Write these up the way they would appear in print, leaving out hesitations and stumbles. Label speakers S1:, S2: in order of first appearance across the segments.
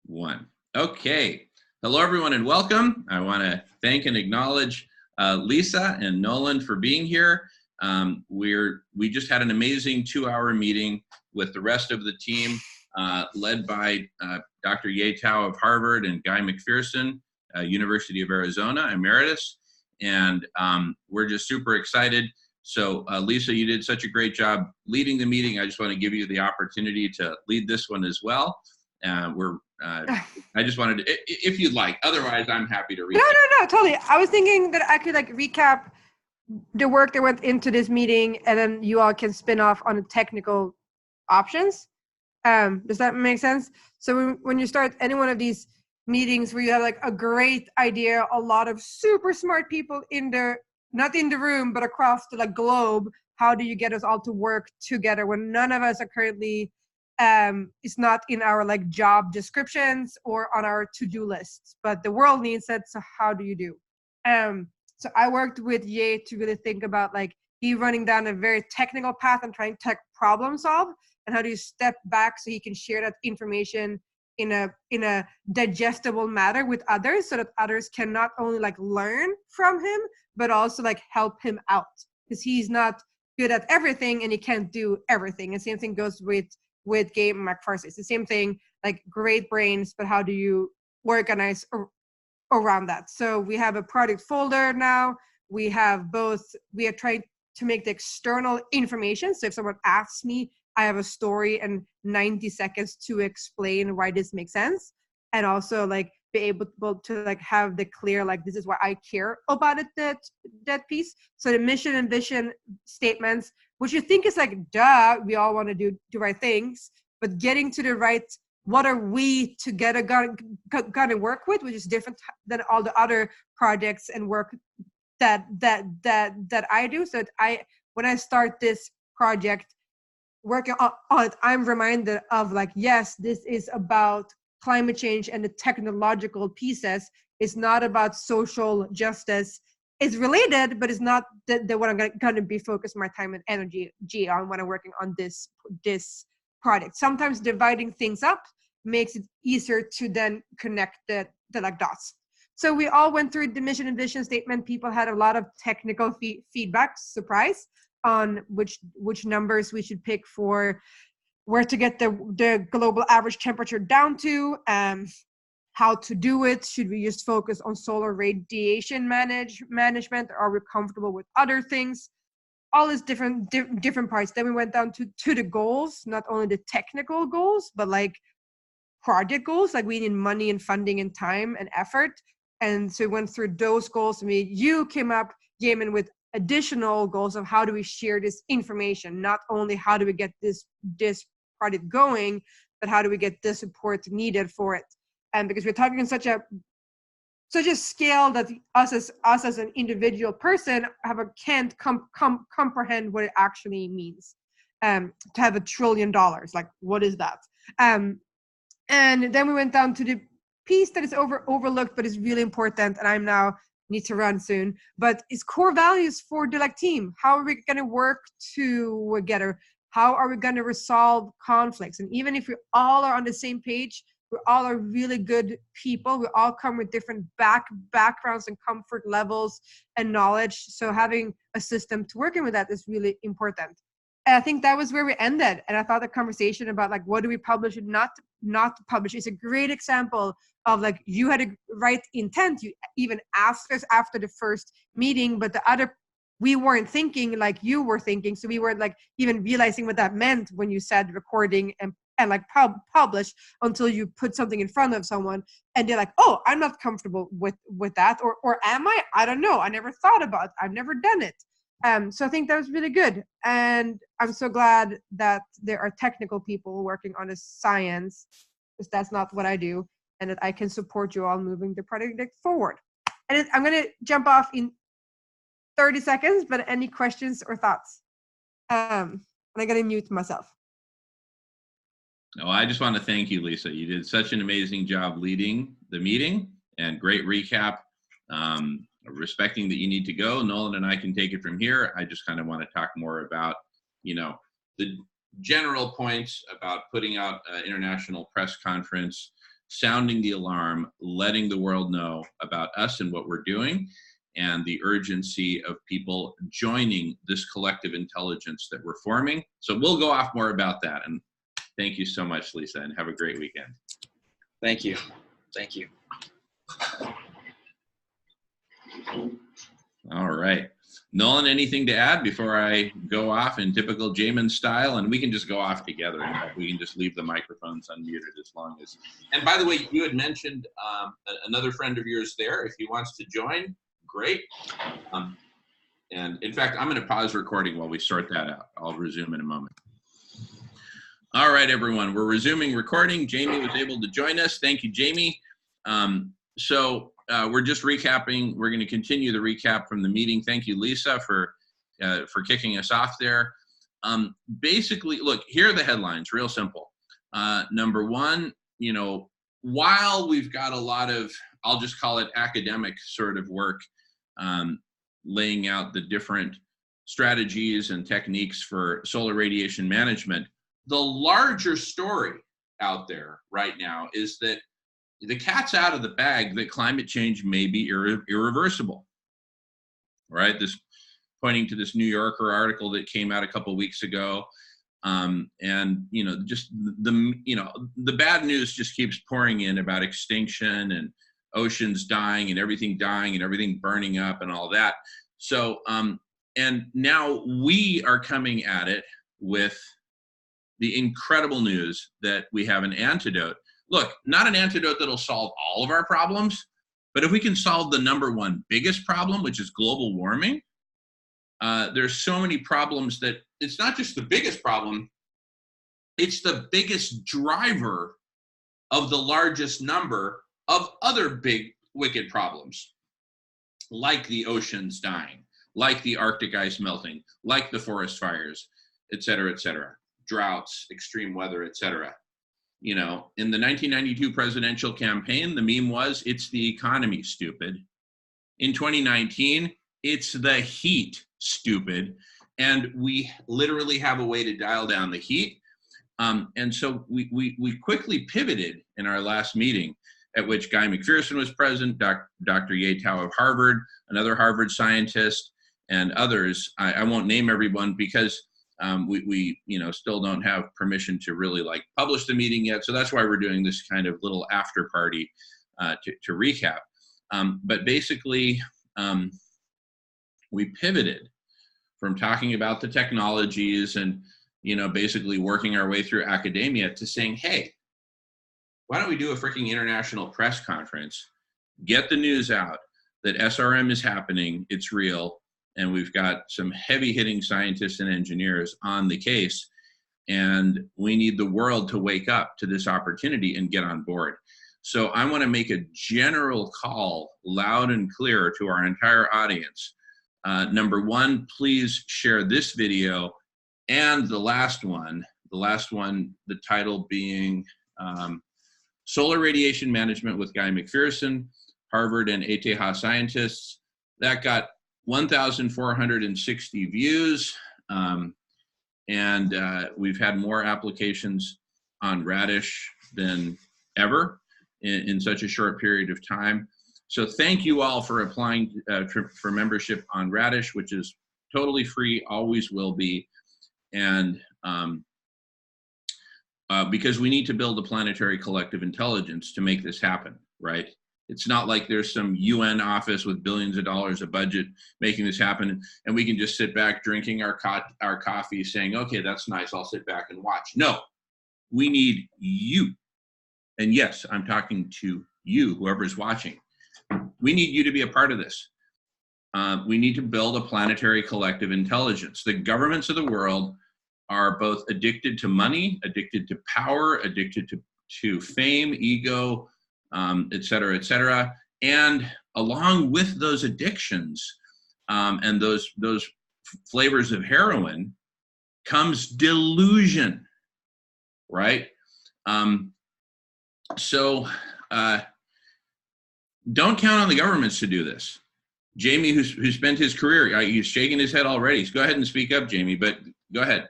S1: One. Okay. Hello, everyone, and welcome. I want to thank and acknowledge Lisa and Nolan for being here. We just had an amazing 2-hour meeting with the rest of the team, led by Dr. Yatao of Harvard and Guy McPherson, University of Arizona, Emeritus. And we're just super excited. So Lisa, you did such a great job leading the meeting. I just want to give you the opportunity to lead this one as well. I just wanted to, if you'd like, otherwise I'm happy to recap.
S2: No, totally. I was thinking that I could recap the work that went into this meeting, and then you all can spin off on the technical options. Does that make sense? So when you start any one of these meetings where you have a great idea, a lot of super smart people not in the room, but across the globe, how do you get us all to work together when none of us are currently it's not in our job descriptions or on our to-do lists, but the world needs it. So how do you do? So I worked with Ye to really think about he running down a very technical path and trying to problem solve, and how do you step back so he can share that information in a digestible manner with others, so that others can not only learn from him, but also help him out, because he's not good at everything and he can't do everything. And same thing goes with Game McPherson. It's the same thing, great brains, but how do you organize around that? So we have a project folder now. We are trying to make the external information. So if someone asks me, I have a story and 90 seconds to explain why this makes sense. And also be able to have the clear, this is why I care about it, that piece. So the mission and vision statements, which you think is duh, we all want to do the right things, but getting to the right, what are we together gonna work with, which is different than all the other projects and work that I do. So when I start this project working on it, I'm reminded of yes, this is about climate change and the technological pieces. It's not about social justice. It's related, but it's not what I'm going to be focused my time and energy on when I'm working on this project. Sometimes dividing things up makes it easier to then connect the dots. So we all went through the mission and vision statement. People had a lot of technical feedback, surprise, on which numbers we should pick for where to get the global average temperature down to, how to do it. Should we just focus on solar radiation management? Are we comfortable with other things? All these different parts. Then we went down to the goals, not only the technical goals, but project goals. We need money and funding and time and effort. And so we went through those goals. You came up, Jamen, with additional goals of how do we share this information? Not only how do we get this project going, but how do we get the support needed for it? And because we're talking in such a scale that us as an individual person can't comprehend what it actually means. To have $1 trillion, what is that? And then we went down to the piece that is overlooked, but is really important. And I'm now need to run soon. But it's core values for the team. How are we going to work together? How are we going to resolve conflicts? And even if we all are on the same page, we all are really good people. We all come with different backgrounds and comfort levels and knowledge. So having a system to working with that is really important. And I think that was where we ended. And I thought the conversation about what do we publish and not publish is a great example of you had a right intent. You even asked us after the first meeting, but we weren't thinking like you were thinking. So we weren't even realizing what that meant when you said recording and publish until you put something in front of someone and they're like, oh, I'm not comfortable with that. Or am I? I don't know. I never thought about it. I've never done it. So I think that was really good. And I'm so glad that there are technical people working on a science, because that's not what I do, and that I can support you all moving the project forward. And I'm going to jump off in 30 seconds, but any questions or thoughts? And I'm going to mute myself.
S1: No, I just want to thank you, Lisa. You did such an amazing job leading the meeting, and great recap. Respecting that you need to go, Nolan and I can take it from here. I just kind of want to talk more about, the general points about putting out an international press conference sounding the alarm, letting the world know about us and what we're doing, and the urgency of people joining this collective intelligence that we're forming. So we'll go off more about that. And thank you so much, Lisa, and have a great weekend.
S3: Thank you. Thank you.
S1: All right. Nolan, anything to add before I go off in typical Jamen style? And we can just go off together. In fact, we can just leave the microphones unmuted as long as. And by the way, you had mentioned another friend of yours there. If he wants to join, great. And in fact, I'm going to pause recording while we sort that out. I'll resume in a moment. All right, everyone, we're resuming recording. Jamie was able to join us. Thank you, Jamie. We're just recapping. We're going to continue the recap from the meeting. Thank you, Lisa, for kicking us off there. Basically, look, here are the headlines, real simple. Number one, while we've got a lot of, I'll just call it academic sort of work, laying out the different strategies and techniques for solar radiation management, the larger story out there right now is that the cat's out of the bag that climate change may be irreversible, right? This pointing to this New Yorker article that came out a couple of weeks ago. Just the bad news just keeps pouring in about extinction and oceans dying and everything burning up and all that. So, and now we are coming at it with the incredible news that we have an antidote. Look, not an antidote that'll solve all of our problems, but if we can solve the number one biggest problem, which is global warming, there's so many problems that it's not just the biggest problem, it's the biggest driver of the largest number of other big, wicked problems, like the oceans dying, like the Arctic ice melting, like the forest fires, et cetera, droughts, extreme weather, et cetera. In the 1992 presidential campaign, the meme was, it's the economy, stupid. In 2019, it's the heat, stupid. And we literally have a way to dial down the heat. And so we quickly pivoted in our last meeting, at which Guy McPherson was present, Dr. Ye Tao of Harvard, another Harvard scientist, and others. I won't name everyone because we still don't have permission to really publish the meeting yet. So that's why we're doing this kind of little after party to recap. But basically, we pivoted from talking about the technologies and, basically working our way through academia to saying, hey, why don't we do a freaking international press conference, get the news out that SRM is happening, it's real, and we've got some heavy-hitting scientists and engineers on the case, and we need the world to wake up to this opportunity and get on board. So I want to make a general call, loud and clear, to our entire audience. Number one, please share this video and the last one, the title being Solar Radiation Management with Guy McPherson, Harvard and ETH scientists. That got 1,460 views, and we've had more applications on Radish than ever in such a short period of time. So thank you all for applying for membership on Radish, which is totally free, always will be, and because we need to build a planetary collective intelligence to make this happen, right? It's not like there's some UN office with billions of dollars of budget making this happen, and we can just sit back drinking our coffee saying, okay, that's nice, I'll sit back and watch. No, we need you. And yes, I'm talking to you, whoever's watching. We need you to be a part of this. We need to build a planetary collective intelligence. The governments of the world are both addicted to money, addicted to power, addicted to fame, ego, et cetera, and along with those addictions and those flavors of heroin comes delusion, right? So don't count on the governments to do this. Jamie, who spent his career, he's shaking his head already. So go ahead and speak up, Jamie, but go ahead.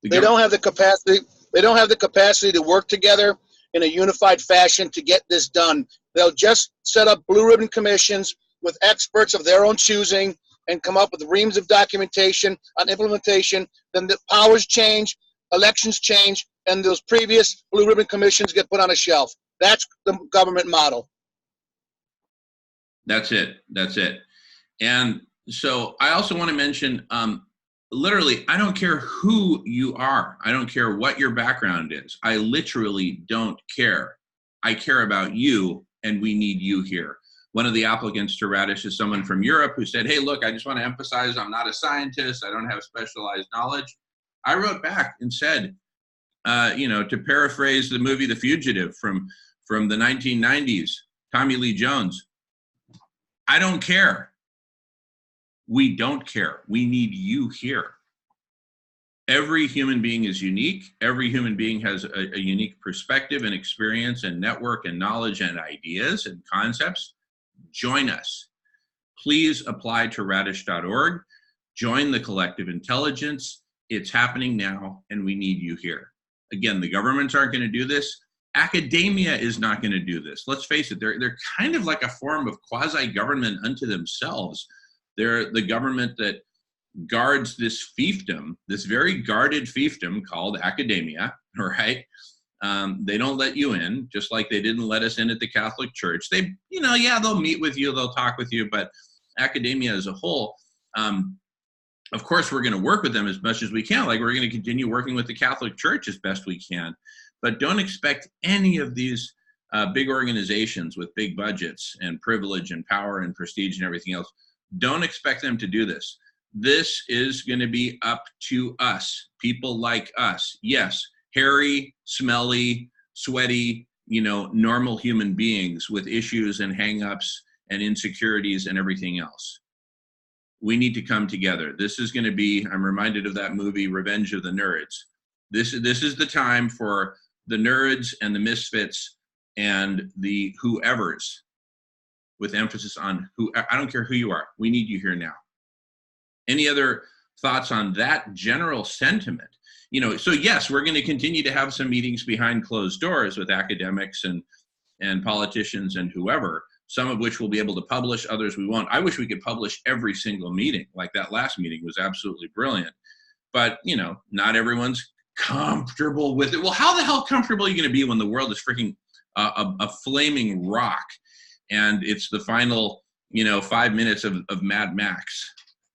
S4: They don't have the capacity. They don't have the capacity to work together in a unified fashion to get this done. They'll just set up blue ribbon commissions with experts of their own choosing and come up with reams of documentation on implementation. Then the powers change, elections change, and those previous blue ribbon commissions get put on a shelf. That's the government model.
S1: That's it. That's it. And so I also want to mention, literally, I don't care who you are. I don't care what your background is. I literally don't care. I care about you, and we need you here. One of the applicants to Radish is someone from Europe who said, hey, look, I just want to emphasize I'm not a scientist. I don't have specialized knowledge. I wrote back and said, to paraphrase the movie The Fugitive from the 1990s, Tommy Lee Jones, I don't care. We don't care. We need you here. Every human being is unique. Every human being has a unique perspective and experience and network and knowledge and ideas and concepts. Join us. Please apply to radish.org. Join the collective intelligence. It's happening now, and we need you here. Again, the governments aren't going to do this. Academia is not going to do this. Let's face it, they're kind of like a form of quasi-government unto themselves. They're the government that guards this fiefdom, this very guarded fiefdom called academia, right? They don't let you in, just like they didn't let us in at the Catholic Church. They, they'll meet with you, they'll talk with you, but academia as a whole, of course, we're going to work with them as much as we can. Like, we're going to continue working with the Catholic Church as best we can. But don't expect any of these big organizations with big budgets and privilege and power and prestige and everything else. Don't expect them to do this. This is going to be up to us, people like us. Yes, hairy, smelly, sweaty, normal human beings with issues and hangups and insecurities and everything else. We need to come together. This is going to be, I'm reminded of that movie, Revenge of the Nerds. This is the time for the nerds and the misfits and the whoever's, with emphasis on who. I don't care who you are. We need you here now. Any other thoughts on that general sentiment? So yes, we're going to continue to have some meetings behind closed doors with academics and politicians and whoever, some of which we'll be able to publish, others we won't. I wish we could publish every single meeting. Like that last meeting was absolutely brilliant. But, not everyone's comfortable with it. Well, how the hell comfortable are you going to be when the world is freaking a flaming rock and it's the final, 5 minutes of Mad Max,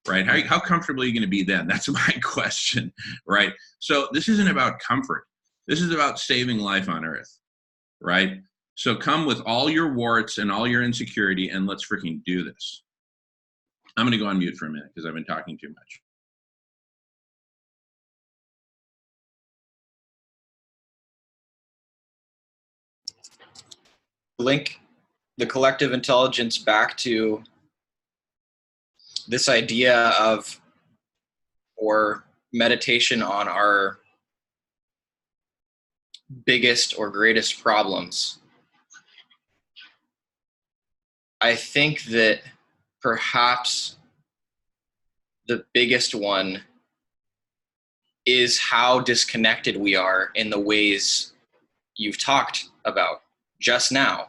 S1: right? How comfortable are you going to be then? That's my question, right? So this isn't about comfort. This is about saving life on Earth, right? So come with all your warts and all your insecurity, and let's freaking do this. I'm going to go on mute for a minute because I've been talking too much.
S3: Link the collective intelligence back to this idea of, or meditation on our biggest or greatest problems. I think that perhaps the biggest one is how disconnected we are in the ways you've talked about just now.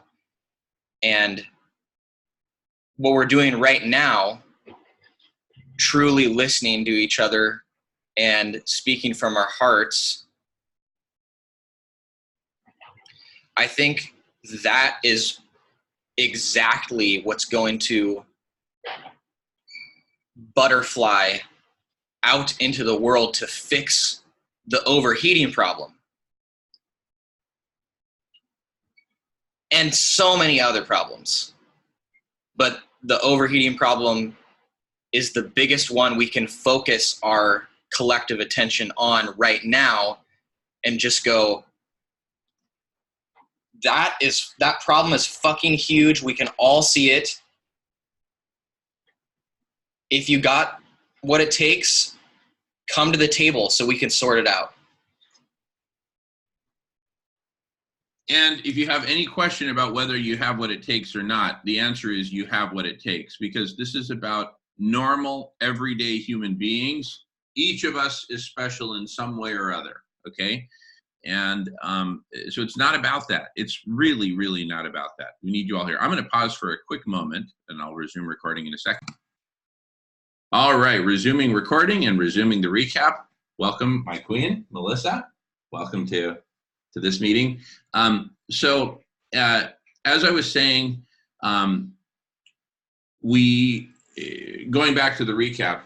S3: And what we're doing right now, truly listening to each other and speaking from our hearts, I think that is exactly what's going to butterfly out into the world to fix the overheating problem. And so many other problems. But the overheating problem is the biggest one we can focus our collective attention on right now and just go, that problem is fucking huge. We can all see it. If you got what it takes, come to the table so we can sort it out.
S1: And if you have any question about whether you have what it takes or not, the answer is you have what it takes, because this is about normal, everyday human beings. Each of us is special in some way or other, okay? And so it's not about that. It's really, really not about that. We need you all here. I'm going to pause for a quick moment, and I'll resume recording in a second. All right, resuming recording and resuming the recap. Welcome, my queen, Melissa. Welcome to this meeting. As I was saying, going back to the recap,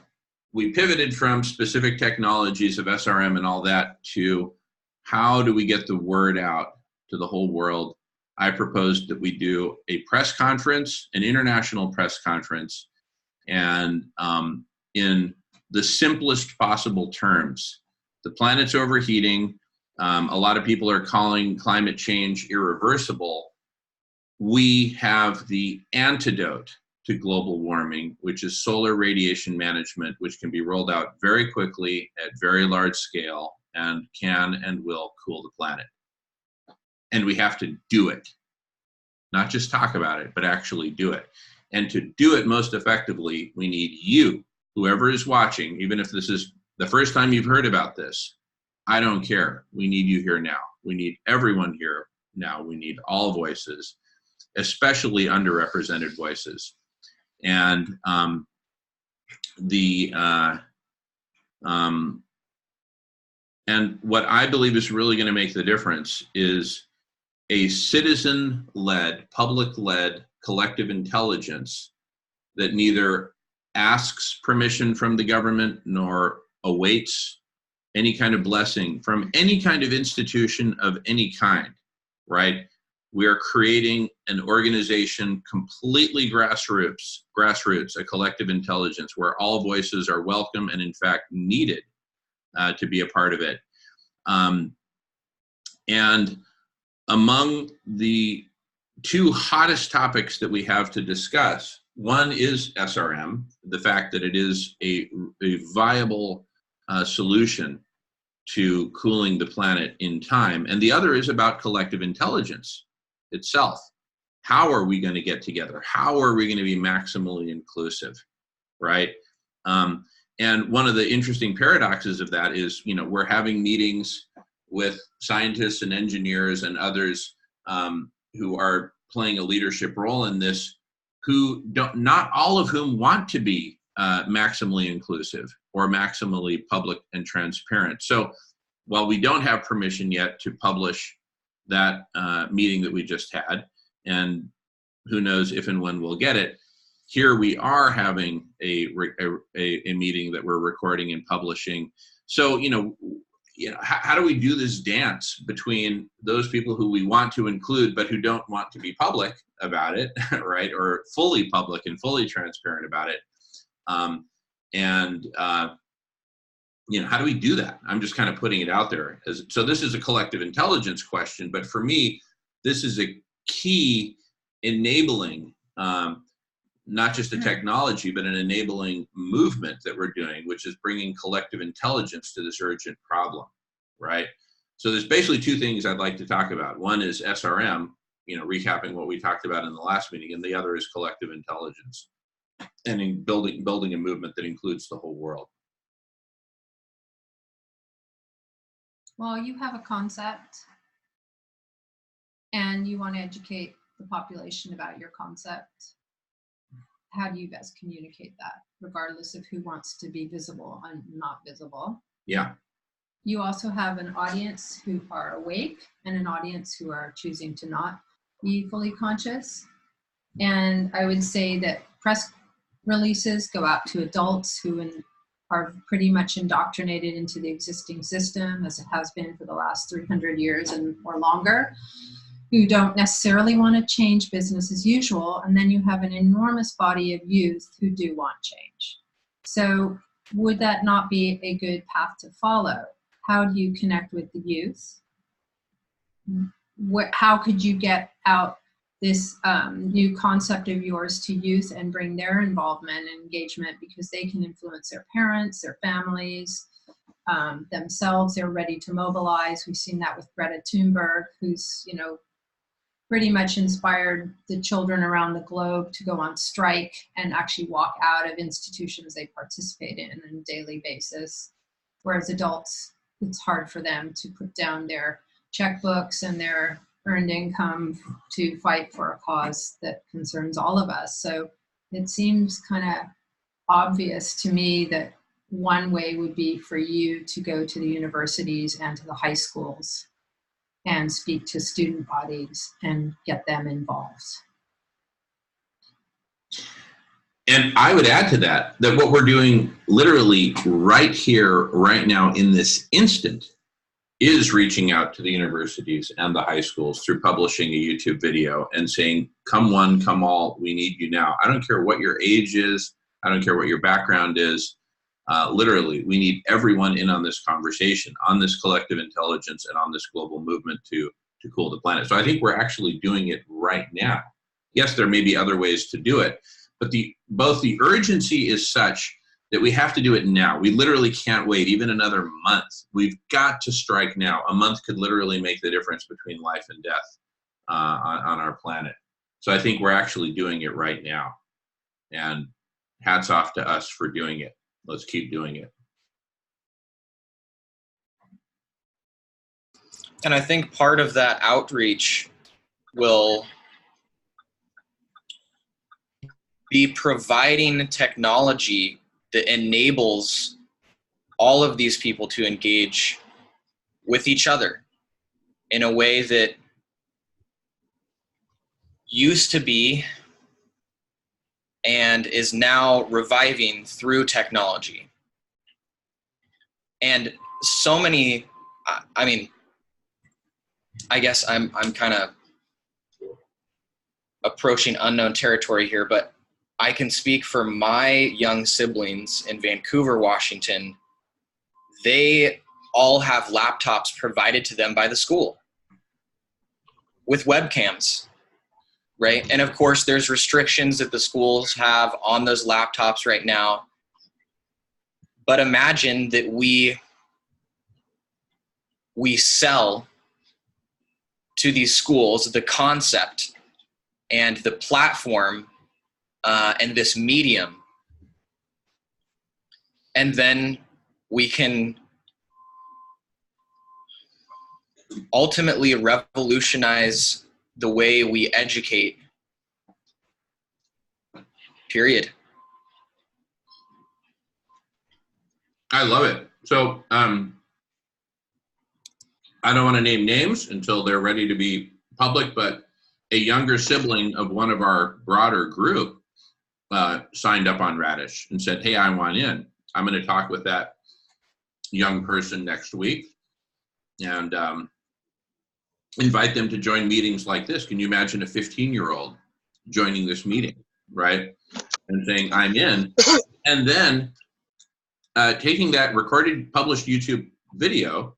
S1: we pivoted from specific technologies of SRM and all that to how do we get the word out to the whole world. I proposed that we do a press conference, an international press conference, and in the simplest possible terms. The planet's overheating. A lot of people are calling climate change irreversible. We have the antidote to global warming, which is solar radiation management, which can be rolled out very quickly at very large scale and can and will cool the planet. And we have to do it. Not just talk about it, but actually do it. And to do it most effectively, we need you, whoever is watching, even if this is the first time you've heard about this. I don't care. We need you here now. We need everyone here now. We need all voices, especially underrepresented voices. And and what I believe is really going to make the difference is a citizen-led, public-led collective intelligence that neither asks permission from the government nor awaits any kind of blessing from any kind of institution of any kind, right? We are creating an organization completely grassroots, a collective intelligence where all voices are welcome and in fact needed to be a part of it. And among the two hottest topics that we have to discuss, one is SRM, the fact that it is a viable solution to cooling the planet in time. And the other is about collective intelligence itself. How are we going to get together? How are we going to be maximally inclusive, right? And one of the interesting paradoxes of that is, we're having meetings with scientists and engineers and others who are playing a leadership role in this, not all of whom want to be maximally inclusive or maximally public and transparent. So while we don't have permission yet to publish that meeting that we just had, and who knows if and when we'll get it, here we are having a meeting that we're recording and publishing. So, how do we do this dance between those people who we want to include but who don't want to be public about it, right? Or fully public and fully transparent about it? How do we do that? I'm just kind of putting it out there. So this is a collective intelligence question, but for me, this is a key enabling, not just a technology, but an enabling movement that we're doing, which is bringing collective intelligence to this urgent problem, right? So there's basically two things I'd like to talk about. One is SRM, recapping what we talked about in the last meeting, and the other is collective intelligence and in building a movement that includes the whole world.
S5: Well, you have a concept and you want to educate the population about your concept. How do you best communicate that, regardless of who wants to be visible and not visible?
S1: Yeah.
S5: You also have an audience who are awake and an audience who are choosing to not be fully conscious. And I would say that press releases go out to adults who are pretty much indoctrinated into the existing system, as it has been for the last 300 years or longer, who don't necessarily want to change business as usual. And then you have an enormous body of youth who do want change. So would that not be a good path to follow? How do you connect with the youth? How could you get out this new concept of yours to youth and bring their involvement and engagement, because they can influence their parents, their families, themselves. They're ready to mobilize. We've seen that with Greta Thunberg, who's, pretty much inspired the children around the globe to go on strike and actually walk out of institutions they participate in on a daily basis. Whereas adults, it's hard for them to put down their checkbooks and their earned income to fight for a cause that concerns all of us. So it seems kind of obvious to me that one way would be for you to go to the universities and to the high schools and speak to student bodies and get them involved.
S1: And I would add to that, that what we're doing literally right here, right now in this instant, is reaching out to the universities and the high schools through publishing a YouTube video and saying, come one, come all, we need you now. I don't care what your age is. I don't care what your background is. Literally, we need everyone in on this conversation, on this collective intelligence, and on this global movement to cool the planet. So I think we're actually doing it right now. Yes, there may be other ways to do it, but both the urgency is such that we have to do it now. We literally can't wait even another month. We've got to strike now. A month could literally make the difference between life and death on our planet. So I think we're actually doing it right now. And hats off to us for doing it. Let's keep doing it.
S3: And I think part of that outreach will be providing technology that enables all of these people to engage with each other in a way that used to be and is now reviving through technology. And so many, I mean, I guess I'm kind of approaching unknown territory here, but I can speak for my young siblings in Vancouver, Washington. They all have laptops provided to them by the school with webcams, right? And of course, there's restrictions that the schools have on those laptops right now. But imagine that we sell to these schools the concept and the platform and this medium. And then we can ultimately revolutionize the way we educate, period.
S1: I love it. So I don't want to name names until they're ready to be public, but a younger sibling of one of our broader group signed up on Radish and said, hey, I want in. I'm going to talk with that young person next week and invite them to join meetings like this. Can you imagine a 15-year-old joining this meeting, right? And saying, I'm in. And then taking that recorded, published YouTube video,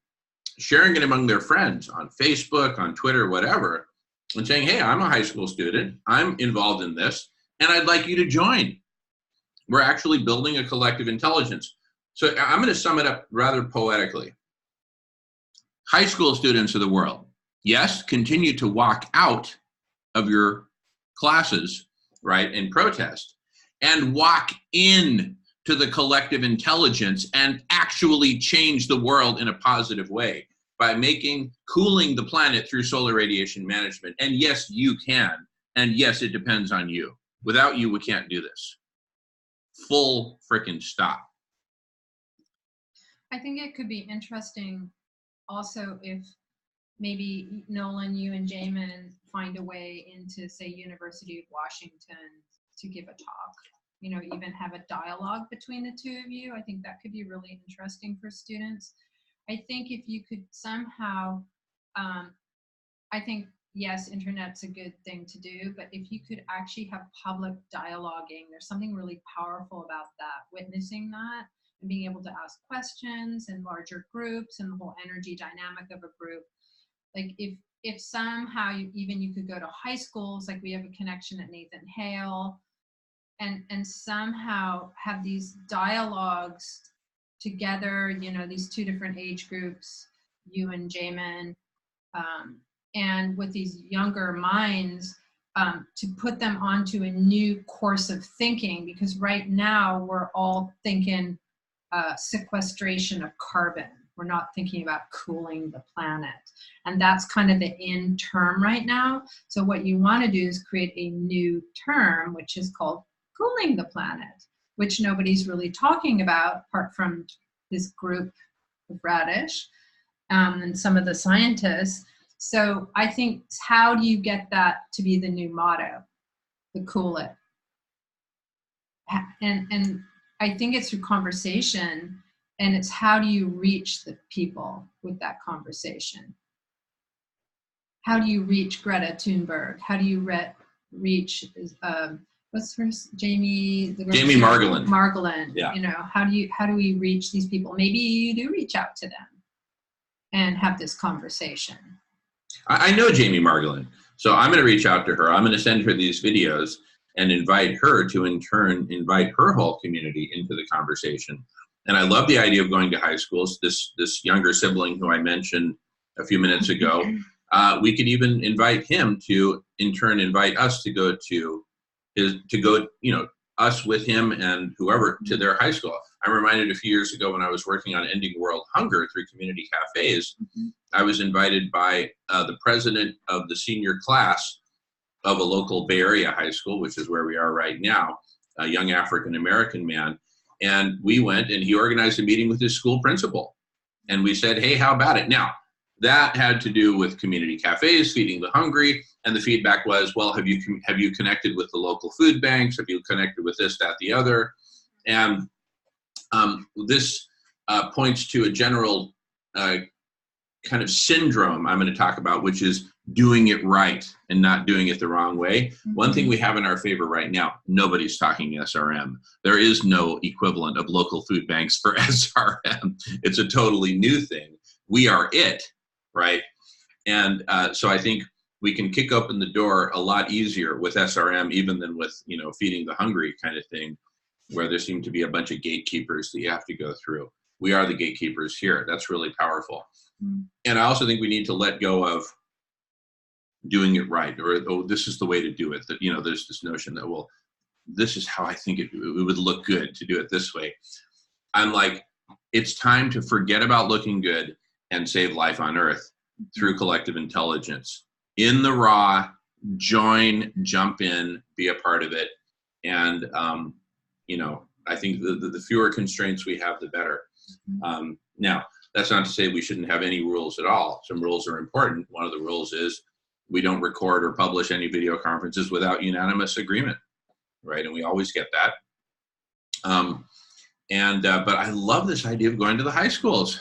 S1: sharing it among their friends on Facebook, on Twitter, whatever, and saying, hey, I'm a high school student. I'm involved in this, and I'd like you to join. We're actually building a collective intelligence. So I'm going to sum it up rather poetically. High school students of the world, yes, continue to walk out of your classes, right, in protest, and walk in to the collective intelligence and actually change the world in a positive way by cooling the planet through solar radiation management. And yes, you can. And yes, it depends on you. Without you, we can't do this. Full frickin' stop.
S5: I think it could be interesting also if maybe Nolan, you and Jamen find a way into, say, University of Washington to give a talk, you know, even have a dialogue between the two of you. I think that could be really interesting for students. I think if you could somehow, I think, yes, internet's a good thing to do, but if you could actually have public dialoguing, there's something really powerful about that, witnessing that and being able to ask questions in larger groups and the whole energy dynamic of a group. Like if somehow you could go to high schools, like we have a connection at Nathan Hale, and somehow have these dialogues together, you know, these two different age groups, you and Jamen, and with these younger minds, to put them onto a new course of thinking, because right now we're all thinking sequestration of carbon. We're not thinking about cooling the planet. And that's kind of the in term right now. So what you want to do is create a new term, which is called cooling the planet, which nobody's really talking about apart from this group of Radish and some of the scientists. So I think, how do you get that to be the new motto, the cool it? And I think it's through conversation, and it's how do you reach the people with that conversation? How do you reach Greta Thunberg? How do you reach what's first? Jamie
S1: Margolin.
S5: Margolin.
S1: Yeah.
S5: You know, how do we reach these people? Maybe you do reach out to them and have this conversation.
S1: I know Jamie Margolin, so I'm going to reach out to her. I'm going to send her these videos and invite her to, in turn, invite her whole community into the conversation. And I love the idea of going to high schools. This younger sibling who I mentioned a few minutes ago, we could even invite him to, in turn, invite us to go us with him and whoever to their high school. I'm reminded a few years ago when I was working on ending world hunger through community cafes, I was invited by the president of the senior class of a local Bay Area high school, which is where we are right now, a young African-American man. And we went and he organized a meeting with his school principal. And we said, hey, how about it? Now, that had to do with community cafes, feeding the hungry. And the feedback was, well, have you connected with the local food banks? Have you connected with this, that, the other? And this points to a general kind of syndrome I'm going to talk about, which is doing it right and not doing it the wrong way. One thing we have in our favor right now, nobody's talking SRM. There is no equivalent of local food banks for SRM. It's a totally new thing. We are it, right? And so I think we can kick open the door a lot easier with SRM, even than with, feeding the hungry kind of thing, where there seem to be a bunch of gatekeepers that you have to go through. We are the gatekeepers here. That's really powerful. And I also think we need to let go of doing it right, or, oh, this is the way to do it. That, there's this notion that, well, this is how I think it would look good to do it this way. I'm like, it's time to forget about looking good and save life on Earth through collective intelligence. In the raw, join, jump in, be a part of it. And, I think the fewer constraints we have, the better. Now, that's not to say we shouldn't have any rules at all. Some rules are important. One of the rules is we don't record or publish any video conferences without unanimous agreement, right? And we always get that. But I love this idea of going to the high schools,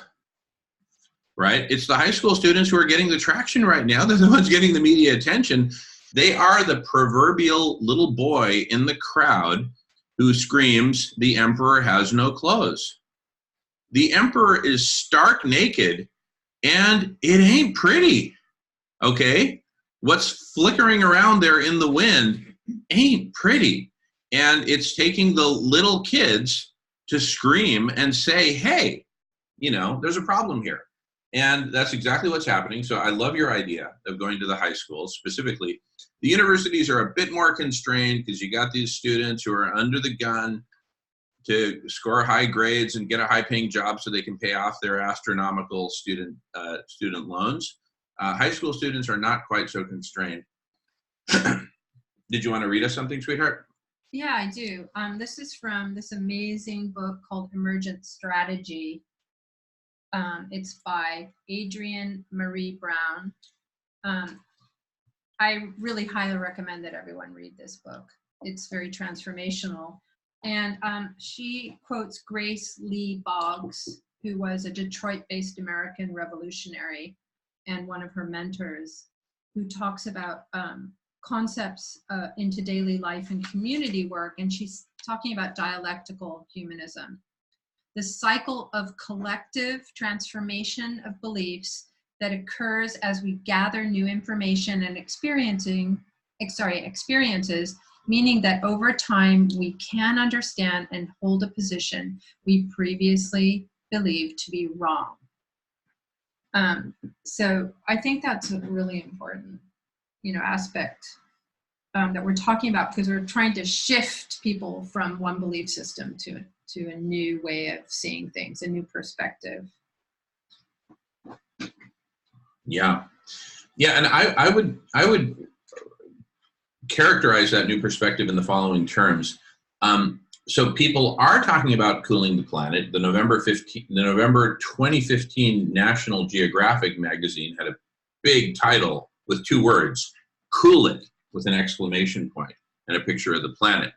S1: right? It's the high school students who are getting the traction right now. They're the ones getting the media attention. They are the proverbial little boy in the crowd who screams, "The emperor has no clothes." The emperor is stark naked, and it ain't pretty, okay? What's flickering around there in the wind ain't pretty. And it's taking the little kids to scream and say, hey, there's a problem here. And that's exactly what's happening. So I love your idea of going to the high schools. Specifically, the universities are a bit more constrained because you got these students who are under the gun to score high grades and get a high-paying job so they can pay off their astronomical student loans. High school students are not quite so constrained. Did you want to read us something, sweetheart?
S5: Yeah, I do. This is from this amazing book called Emergent Strategy. It's by Adrienne Marie Brown. I really highly recommend that everyone read this book. It's very transformational. And she quotes Grace Lee Boggs, who was a Detroit-based American revolutionary and one of her mentors, who talks about concepts into daily life and community work. And she's talking about dialectical humanism, the cycle of collective transformation of beliefs that occurs as we gather new information and experiences, meaning that over time we can understand and hold a position we previously believed to be wrong. So I think that's a really important, aspect that we're talking about, because we're trying to shift people from one belief system to a new way of seeing things, a new perspective.
S1: Yeah. Yeah, and I would characterize that new perspective in the following terms. So people are talking about cooling the planet. The November 2015 National Geographic magazine had a big title with 2 words, "Cool it," with an exclamation point and a picture of the planet.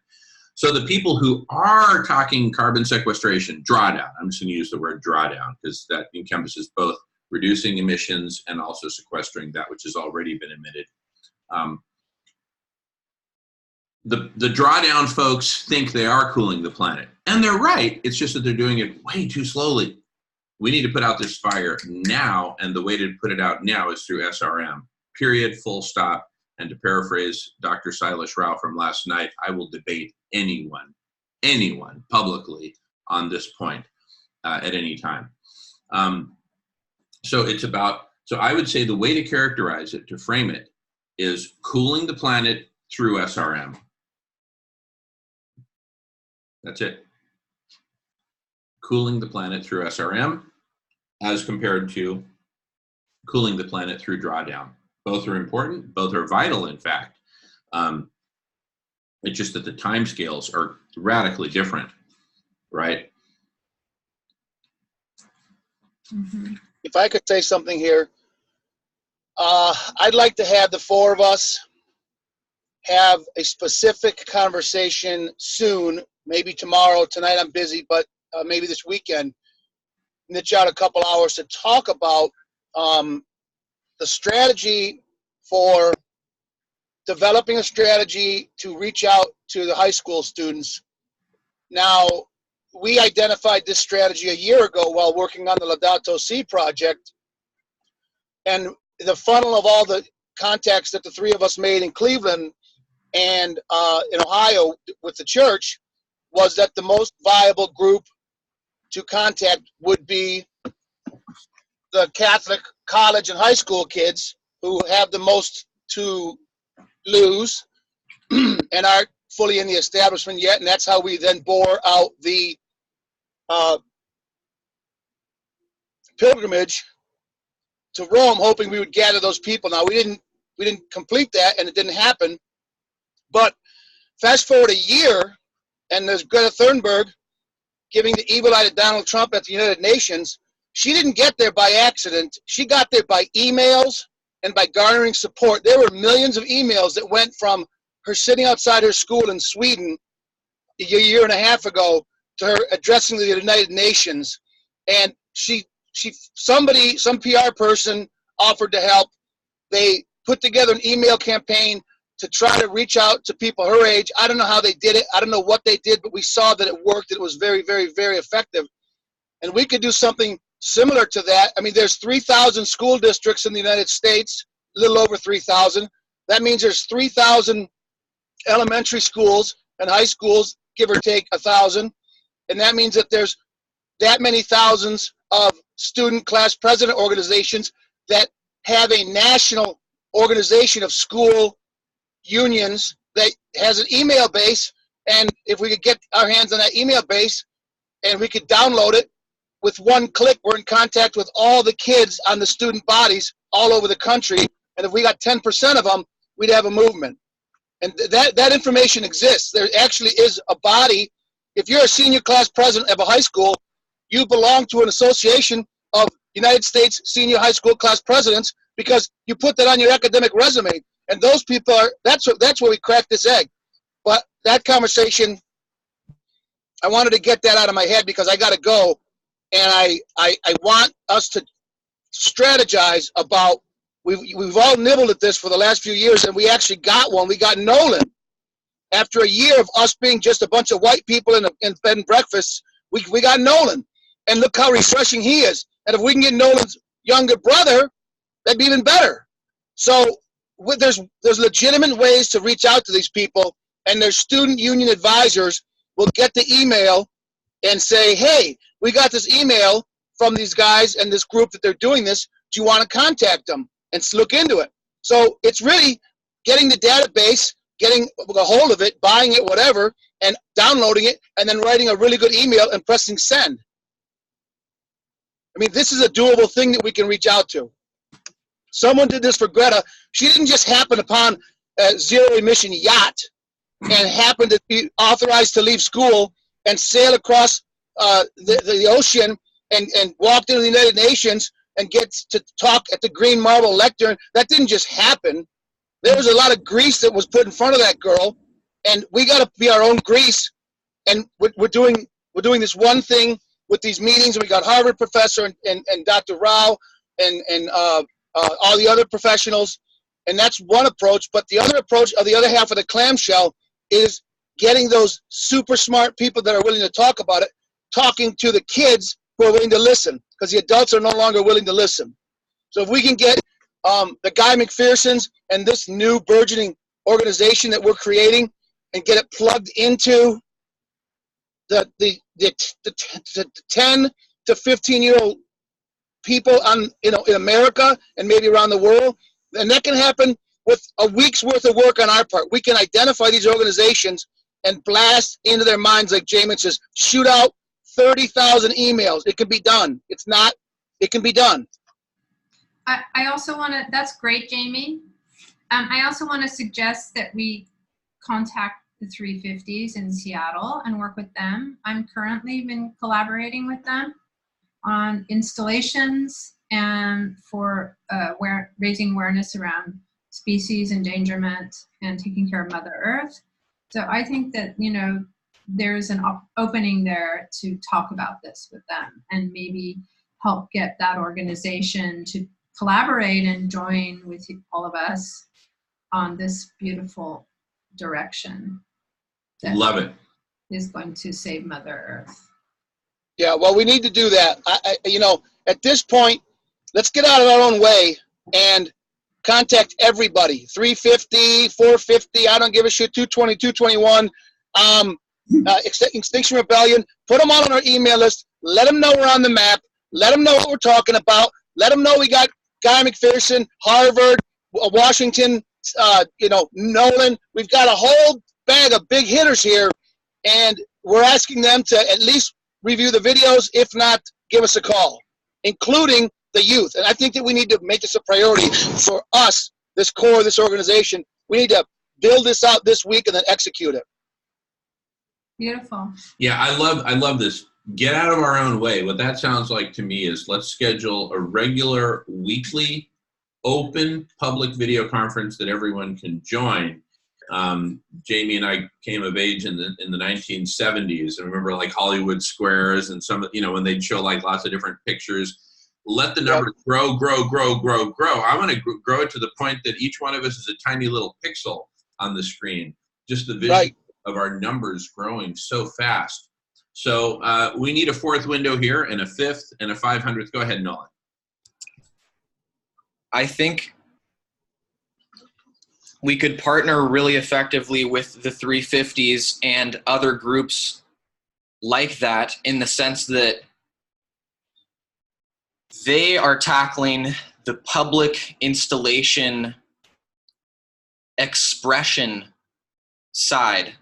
S1: So the people who are talking carbon sequestration, drawdown, I'm just going to use the word drawdown because that encompasses both reducing emissions and also sequestering that which has already been emitted. The drawdown folks think they are cooling the planet, and they're right. It's just that they're doing it way too slowly. We need to put out this fire now, and the way to put it out now is through SRM, period, full stop. And to paraphrase Dr. Silas Rao from last night, I will debate anyone publicly on this point at any time. So I would say the way to characterize it, to frame it, is cooling the planet through SRM. That's it. Cooling the planet through SRM as compared to cooling the planet through drawdown. Both are important, both are vital, in fact. It's just that the timescales are radically different, right?
S5: Mm-hmm.
S4: If I could say something here, I'd like to have the 4 of us have a specific conversation soon, maybe tomorrow. Tonight I'm busy, but maybe this weekend, niche out a couple hours to talk about the strategy for developing a strategy to reach out to the high school students. Now, we identified this strategy a year ago while working on the Laudato Si project, and the funnel of all the contacts that the 3 of us made in Cleveland and in Ohio with the church was that the most viable group to contact would be the Catholic college and high school kids who have the most to lose and aren't fully in the establishment yet, and that's how we then bore out the pilgrimage to Rome, hoping we would gather those people. Now we didn't complete that, and it didn't happen. But fast forward a year, and there's Greta Thunberg giving the evil eye to Donald Trump at the United Nations. She didn't get there by accident. She got there by emails and by garnering support. There were millions of emails that went from her sitting outside her school in Sweden a year and a half ago to her addressing the United Nations. And some PR person offered to help. They put together an email campaign to try to reach out to people her age. I don't know how they did it. I don't know what they did, but we saw that it worked. It was very, very, very effective. And we could do something similar to that. I mean, there's 3,000 school districts in the United States, a little over 3,000. That means there's 3,000 elementary schools and high schools, give or take 1,000. And that means that there's that many thousands of student class president organizations that have a national organization of school unions that has an email base. And if we could get our hands on that email base and we could download it, with one click, we're in contact with all the kids on the student bodies all over the country. And if we got 10% of them, we'd have a movement. And that information exists. There actually is a body. If you're a senior class president of a high school, you belong to an association of United States senior high school class presidents because you put that on your academic resume. And those people that's where we cracked this egg. But that conversation, I wanted to get that out of my head because I got to go. And I want us to strategize about, we've all nibbled at this for the last few years, and we actually got one. We got Nolan. After a year of us being just a bunch of white people in bed and breakfasts, we got Nolan. And look how refreshing he is. And if we can get Nolan's younger brother, that'd be even better. So there's legitimate ways to reach out to these people, and their student union advisors will get the email and say, hey, we got this email from these guys and this group that they're doing this. Do you want to contact them and look into it? So it's really getting the database, getting a hold of it, buying it, whatever, and downloading it, and then writing a really good email and pressing send. I mean, this is a doable thing that we can reach out to. Someone did this for Greta. She didn't just happen upon a zero-emission yacht and happened to be authorized to leave school and sail across the ocean and walked into the United Nations and gets to talk at the Green Marble lectern. That didn't just happen. There was a lot of grease that was put in front of that girl, and we got to be our own grease. And we're doing this one thing with these meetings. And we got Harvard professor and Dr. Rao and all the other professionals, and that's one approach. But the other approach, or the other half of the clamshell, is getting those super smart people that are willing to talk about it, talking to the kids who are willing to listen, because the adults are no longer willing to listen. So if we can get the Guy McPhersons and this new burgeoning organization that we're creating and get it plugged into the 10 to 15-year-old people in America and maybe around the world, and that can happen with a week's worth of work on our part. We can identify these organizations and blast into their minds, like Jamen says, shoot out 30,000 emails. It can be done. It can be done.
S5: I also want to, that's great, Jamie. I also want to suggest that we contact the 350s in Seattle and work with them. I'm currently been collaborating with them on installations and for raising awareness around species endangerment and taking care of Mother Earth. So I think that, there's an opening there to talk about this with them and maybe help get that organization to collaborate and join with all of us on this beautiful direction.
S1: Love it.
S5: Is going to save Mother Earth.
S4: Yeah, well, we need to do that. At this point, let's get out of our own way and contact everybody. 350, 450, I don't give a shit, 220, 221, Extinction Rebellion. Put them all on our email list. Let them know we're on the map. Let them know what we're talking about. Let them know we got Guy McPherson, Harvard, Washington, Nolan. We've got a whole bag of big hitters here, and we're asking them to at least review the videos, if not, give us a call, including the youth. And I think that we need to make this a priority for us, this core of this organization. We need to build this out this week and then execute it.
S5: Beautiful.
S1: Yeah, I love this. Get out of our own way. What that sounds like to me is let's schedule a regular weekly open public video conference that everyone can join. Jamie and I came of age in the 1970s. I remember like Hollywood Squares and some, when they'd show like lots of different pictures. Let the numbers grow. I want to grow it to the point that each one of us is a tiny little pixel on the screen. Just the vision of our numbers growing so fast. So we need a fourth window here and a fifth and a 500th. Go ahead, Nolan.
S3: I think we could partner really effectively with the 350s and other groups like that, in the sense that they are tackling the public installation expression side.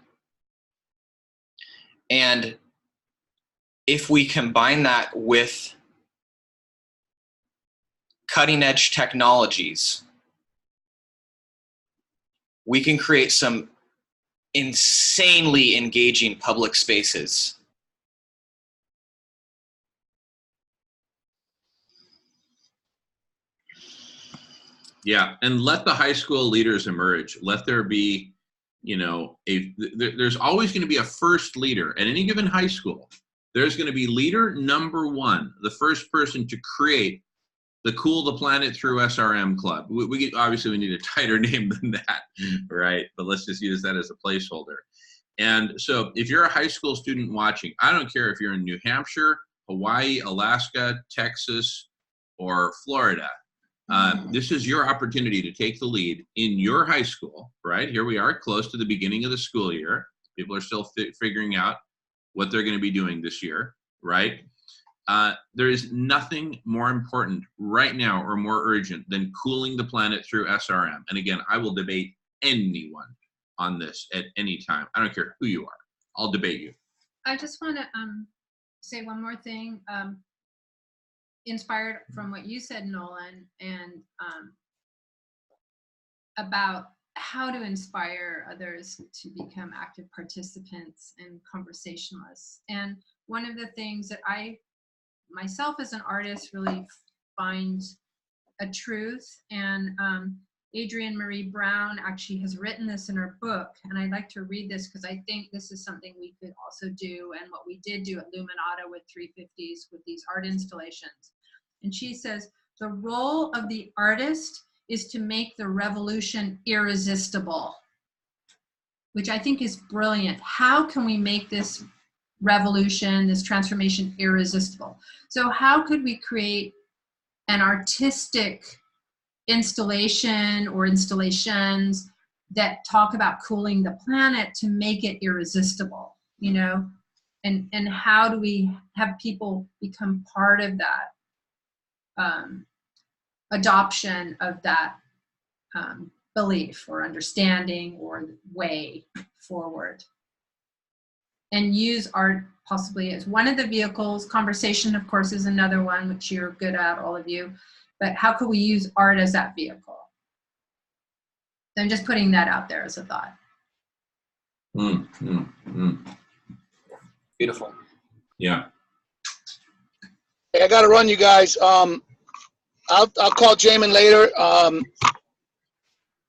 S3: And if we combine that with cutting edge technologies, we can create some insanely engaging public spaces.
S1: Yeah, and let the high school leaders emerge. Let there be, there's always going to be a first leader at any given high school. There's going to be leader number one, the first person to create the Cool the Planet Through SRM Club. We obviously we need a tighter name than that, right? But let's just use that as a placeholder. And so if you're a high school student watching, I don't care if you're in New Hampshire, Hawaii, Alaska, Texas, or Florida. This is your opportunity to take the lead in your high school, right? Here we are close to the beginning of the school year. People are still figuring out what they're going to be doing this year, right? There is nothing more important right now or more urgent than cooling the planet through SRM. And again, I will debate anyone on this at any time. I don't care who you are. I'll debate you.
S5: I just want to say one more thing. inspired from what you said, Nolan, and about how to inspire others to become active participants and conversationalists. And one of the things that I myself as an artist really find a truth, and Adrienne Marie Brown actually has written this in her book, and I'd like to read this because I think this is something we could also do, and what we did do at Luminata with 350s with these art installations. And she says, the role of the artist is to make the revolution irresistible, which I think is brilliant. How can we make this revolution, this transformation, irresistible? So how could we create an artistic installation or installations that talk about cooling the planet to make it irresistible, you know? And how do we have people become part of that adoption of that belief or understanding or way forward? And use art possibly as one of the vehicles. Conversation, of course, is another one, which you're good at, all of you. But how could we use art as that vehicle? So I'm just putting that out there as a thought.
S3: Beautiful.
S1: Yeah.
S4: Hey, I got to run, you guys. I'll call Jamen later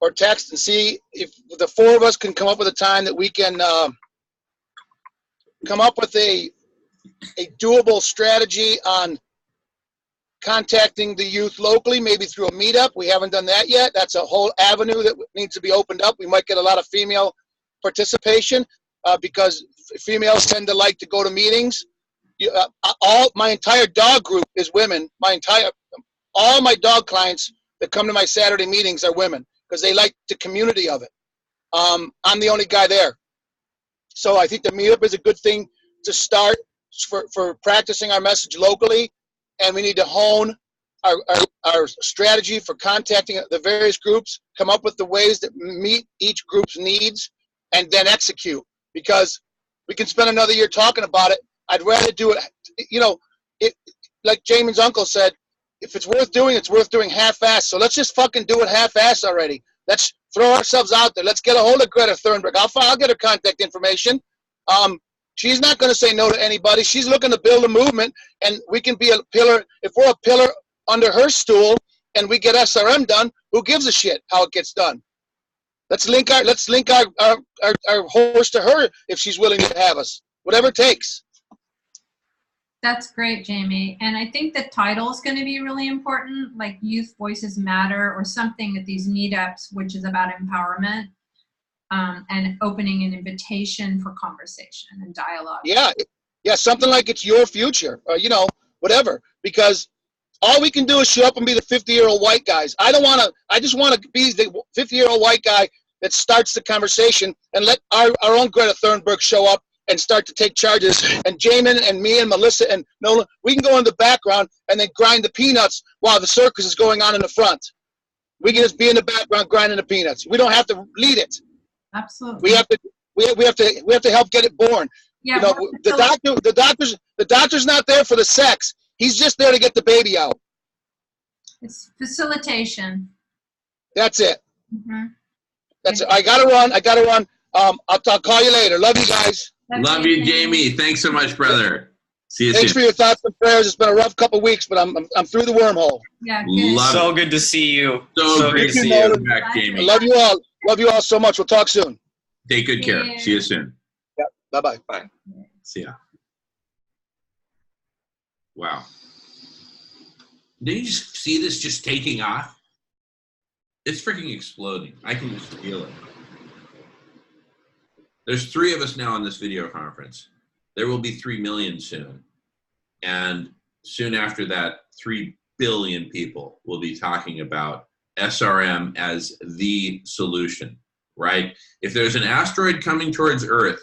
S4: or text and see if the four of us can come up with a time that we can come up with a doable strategy on contacting the youth locally, maybe through a meetup. We haven't done that yet. That's a whole avenue that needs to be opened up. We might get a lot of female participation because females tend to like to go to meetings. My entire dog group is women. All my dog clients that come to my Saturday meetings are women because they like the community of it. I'm the only guy there. So I think the meetup is a good thing to start for practicing our message locally. And we need to hone our strategy for contacting the various groups, come up with the ways that meet each group's needs, and then execute. Because we can spend another year talking about it. I'd rather do it, you know, like Jamin's uncle said, if it's worth doing half-assed. So let's just fucking do it half-assed already. Let's throw ourselves out there. Let's get a hold of Greta Thunberg. I'll get her contact information. She's not going to say no to anybody. She's looking to build a movement, and we can be a pillar. If we're a pillar under her stool and we get SRM done, who gives a shit how it gets done? Let's link our horse to her if she's willing to have us. Whatever it takes.
S5: That's great, Jamie. And I think the title is going to be really important, like Youth Voices Matter or something at these meetups, which is about empowerment. And opening an invitation for conversation and dialogue. Yeah,
S4: something like it's your future, or you know, whatever. Because all we can do is show up and be the 50-year-old white guys. I just want to be the 50-year-old white guy that starts the conversation and let our own Greta Thunberg show up and start to take charges. And Jamen and me and Melissa and Nolan, we can go in the background and then grind the peanuts while the circus is going on in the front. We can just be in the background grinding the peanuts. We don't have to lead it.
S5: Absolutely.
S4: We have to help get it born.
S5: Yeah,
S4: you know, the doctor's not there for the sex. He's just there to get the baby out.
S5: It's facilitation.
S4: That's it.
S5: Mm-hmm.
S4: That's it. I gotta run. I'll call you later. Love you guys.
S1: Love you, Jamie. Thanks so much, brother. See you soon.
S4: Thanks for your thoughts and prayers. It's been a rough couple weeks, but I'm through the wormhole.
S5: Yeah, good.
S3: So good to see you.
S1: So great to see you back, Jamie.
S4: I love you all. Love you all so much. We'll talk soon.
S1: Take good care. See you soon.
S4: Yeah. Bye-bye.
S3: Bye.
S1: See ya. Wow. Did you just see this just taking off? It's freaking exploding. I can just feel it. There's 3 of us now on this video conference. There will be 3 million soon. And soon after that, 3 billion people will be talking about SRM as the solution, right? If there's an asteroid coming towards Earth,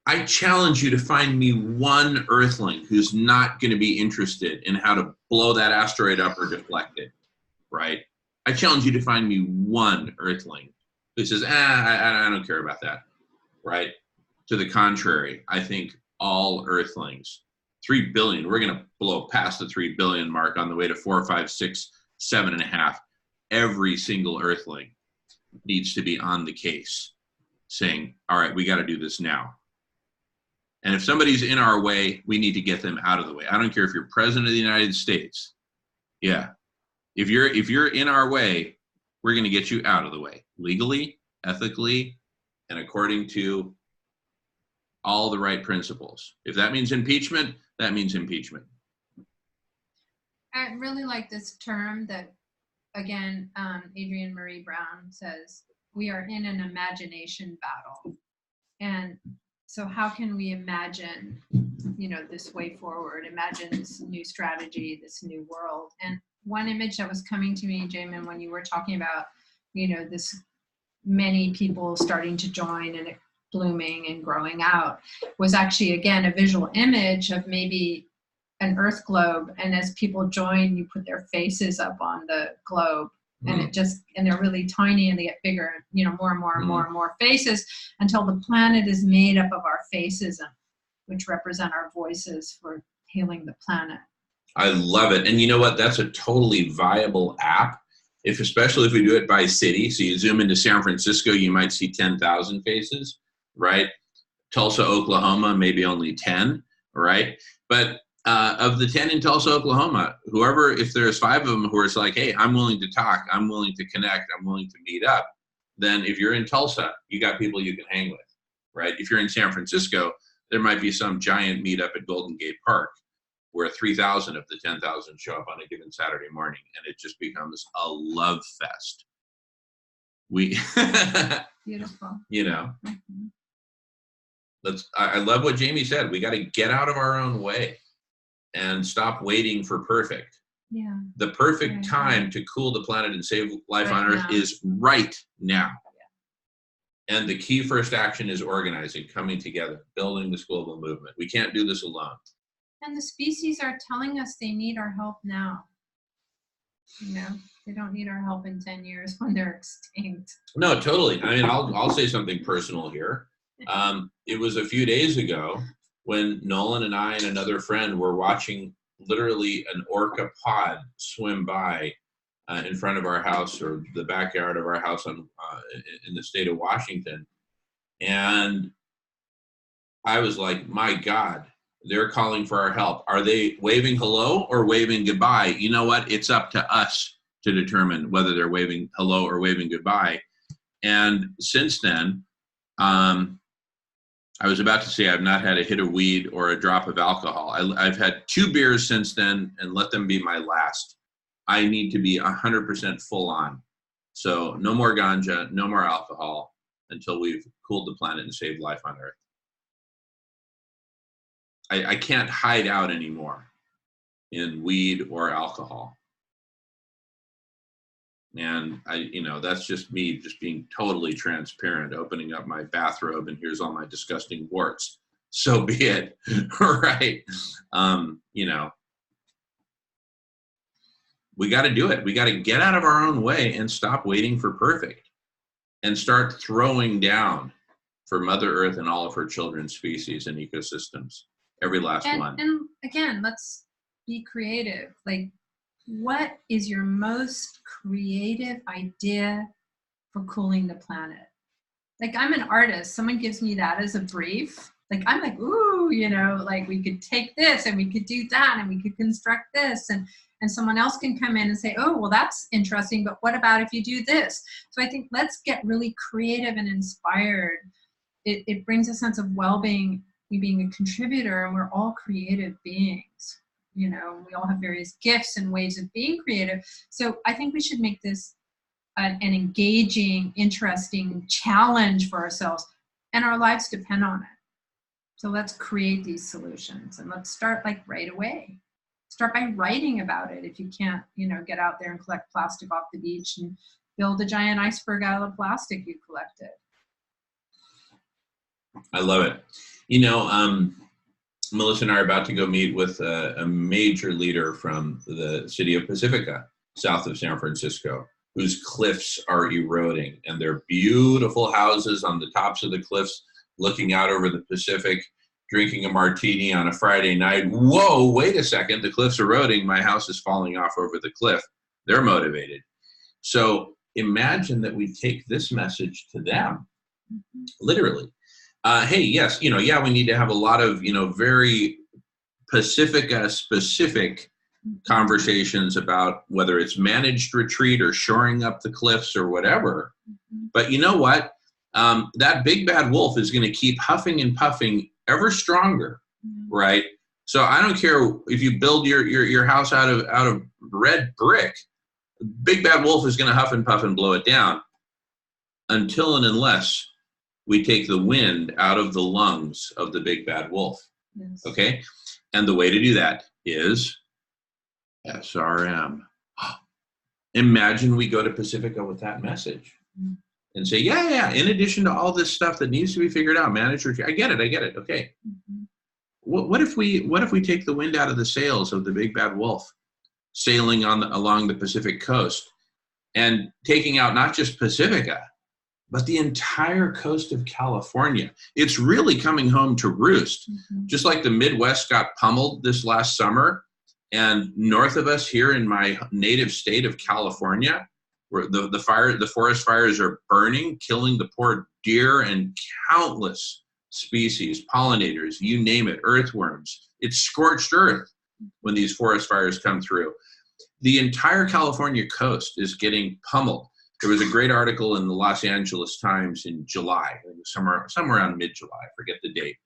S1: I challenge you to find me one Earthling who's not going to be interested in how to blow that asteroid up or deflect it, right? I challenge you to find me one Earthling who says, I don't care about that, right? To the contrary, I think all Earthlings 3 billion. We're going to blow past the 3 billion mark on the way to 4, 5, 6, 7.5. Every single Earthling needs to be on the case saying, all right, we got to do this now. And if somebody's in our way, we need to get them out of the way. I don't care if you're president of the United States. Yeah. If you're in our way, we're going to get you out of the way, legally, ethically, and according to all the right principles. If that means impeachment, that means impeachment.
S5: I really like this term that, again, Adrienne Marie Brown says, we are in an imagination battle. And so how can we imagine, this way forward, imagine this new strategy, this new world? And one image that was coming to me, Jamen, when you were talking about, this many people starting to join and blooming and growing out, was actually, again, a visual image of maybe an Earth globe. And as people join, you put their faces up on the globe. And and they're really tiny, and they get bigger, more and more and more and more faces, until the planet is made up of our faces, which represent our voices for healing the planet.
S1: I love it. And you know what? That's a totally viable app, especially if we do it by city. So you zoom into San Francisco, you might see 10,000 faces, right? Tulsa, Oklahoma, maybe only 10, right? But of the 10 in Tulsa, Oklahoma, whoever, if there's 5 of them who are like, hey, I'm willing to talk, I'm willing to connect, I'm willing to meet up, then if you're in Tulsa, you got people you can hang with, right? If you're in San Francisco, there might be some giant meetup at Golden Gate Park where 3,000 of the 10,000 show up on a given Saturday morning, and it just becomes a love fest.
S5: Beautiful.
S1: I love what Jamie said. We got to get out of our own way and stop waiting for perfect.
S5: Yeah.
S1: The perfect time to cool the planet and save life on Earth is right now. Yeah. And the key first action is organizing, coming together, building this global movement. We can't do this alone.
S5: And the species are telling us they need our help now. They don't need our help in 10 years when they're extinct.
S1: No, totally. I mean, I'll say something personal here. It was a few days ago when Nolan and I and another friend were watching literally an orca pod swim by in front of our house, or the backyard of our house in the state of Washington. And I was like, my God, they're calling for our help. Are they waving hello or waving goodbye? You know what? It's up to us to determine whether they're waving hello or waving goodbye. And since then, I was about to say I've not had a hit of weed or a drop of alcohol. I've had 2 beers since then, and let them be my last. I need to be 100% full on. So no more ganja, no more alcohol until we've cooled the planet and saved life on Earth. I can't hide out anymore in weed or alcohol. And that's just me just being totally transparent, opening up my bathrobe, and here's all my disgusting warts. So be it. Right. We got to do it. We got to get out of our own way and stop waiting for perfect, and start throwing down for Mother Earth and all of her children's species and ecosystems. Every last one.
S5: And again, let's be creative. Like, what is your most creative idea for cooling the planet? Like, I'm an artist. Someone gives me that as a brief. Like, I'm like, ooh, like we could take this and we could do that and we could construct this. And someone else can come in and say, oh, well, that's interesting, but what about if you do this? So I think let's get really creative and inspired. It brings a sense of well-being, being a contributor, and we're all creative beings. We all have various gifts and ways of being creative. So I think we should make this an engaging, interesting challenge for ourselves, and our lives depend on it. So let's create these solutions, and let's start right away. Start by writing about it. If you can't, get out there and collect plastic off the beach and build a giant iceberg out of the plastic you collected.
S1: I love it. Melissa and I are about to go meet with a major leader from the city of Pacifica, south of San Francisco, whose cliffs are eroding, and they're beautiful houses on the tops of the cliffs looking out over the Pacific, drinking a martini on a Friday night. Whoa, wait a second, the cliff's eroding, my house is falling off over the cliff. They're motivated. So imagine that we take this message to them, literally. Hey, yes, we need to have a lot of, very Pacifica-specific conversations about whether it's managed retreat or shoring up the cliffs or whatever. But you know what? That big bad wolf is going to keep huffing and puffing ever stronger, right? So I don't care if you build your house out of red brick, big bad wolf is going to huff and puff and blow it down until and unless we take the wind out of the lungs of the big bad wolf.
S5: Yes.
S1: Okay? And the way to do that is SRM. Imagine we go to Pacifica with that message and say, yeah, in addition to all this stuff that needs to be figured out, manager, I get it. Okay. What if we take the wind out of the sails of the big bad wolf sailing along the Pacific coast and taking out not just Pacifica, but the entire coast of California? It's really coming home to roost. Just like the Midwest got pummeled this last summer, and north of us here in my native state of California, where the forest fires are burning, killing the poor deer and countless species, pollinators, you name it, earthworms. It's scorched earth when these forest fires come through. The entire California coast is getting pummeled. There was a great article in the Los Angeles Times in July, I think it was somewhere around mid-July, I forget the date,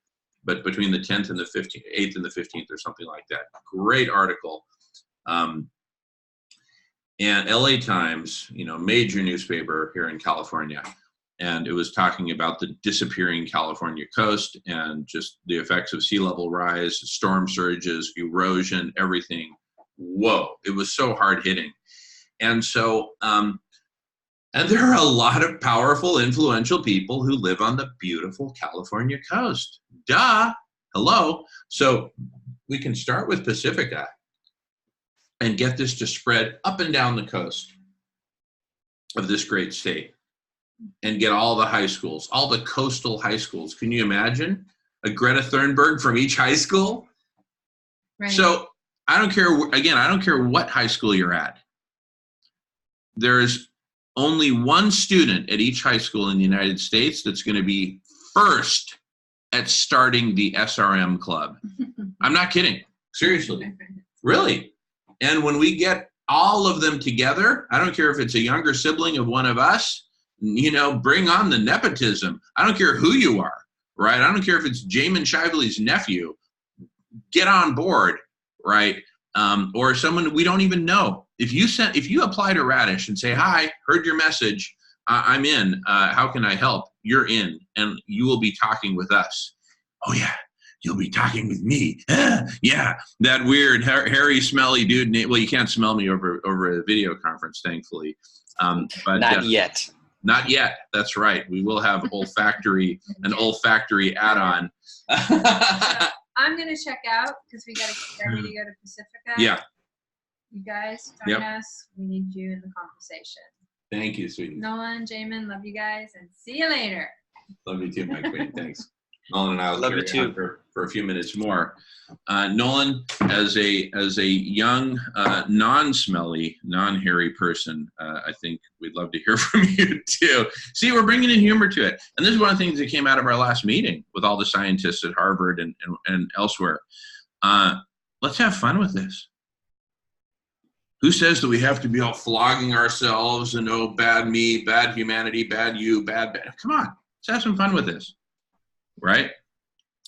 S1: but between the 10th and the 15th, 8th and the 15th or something like that. Great article. And LA Times, major newspaper here in California, and it was talking about the disappearing California coast and just the effects of sea level rise, storm surges, erosion, everything. Whoa, it was so hard hitting. And so, and there are a lot of powerful, influential people who live on the beautiful California coast. Duh, hello. So we can start with Pacifica and get this to spread up and down the coast of this great state and get all the high schools, all the coastal high schools. Can you imagine a Greta Thunberg from each high school?
S5: Right.
S1: So I don't care what high school you're at. There's only one student at each high school in the United States that's going to be first at starting the SRM club. I'm not kidding. Seriously. Really. And when we get all of them together, I don't care if it's a younger sibling of one of us, bring on the nepotism. I don't care who you are, right? I don't care if it's Jamen Shively's nephew. Get on board, right? Or someone we don't even know. If you apply to Radish and say, hi, heard your message, I'm in, how can I help? You're in, and you will be talking with us. Oh yeah, you'll be talking with me. Yeah, that weird, hairy, smelly dude. Well, you can't smell me over a video conference, thankfully. But
S3: Not yet.
S1: Not yet, that's right. We will have an olfactory add-on.
S5: I'm going to check out because we got to get ready to go to Pacifica.
S1: Yeah.
S5: You guys, join us. We need you in the conversation.
S1: Thank you, sweetie.
S5: Nolan, Jamin, love you guys, and see you later.
S1: Love you too, my queen. Thanks. Nolan and I will
S3: Love
S1: carry
S3: you too.
S1: on for a few minutes more. Nolan, as a young, non-smelly, non-hairy person, I think we'd love to hear from you too. See, we're bringing in humor to it. And this is one of the things that came out of our last meeting with all the scientists at Harvard and elsewhere. Let's have fun with this. Who says that we have to be all flogging ourselves and, oh, bad me, bad humanity, bad you, bad. Come on, let's have some fun with this, right?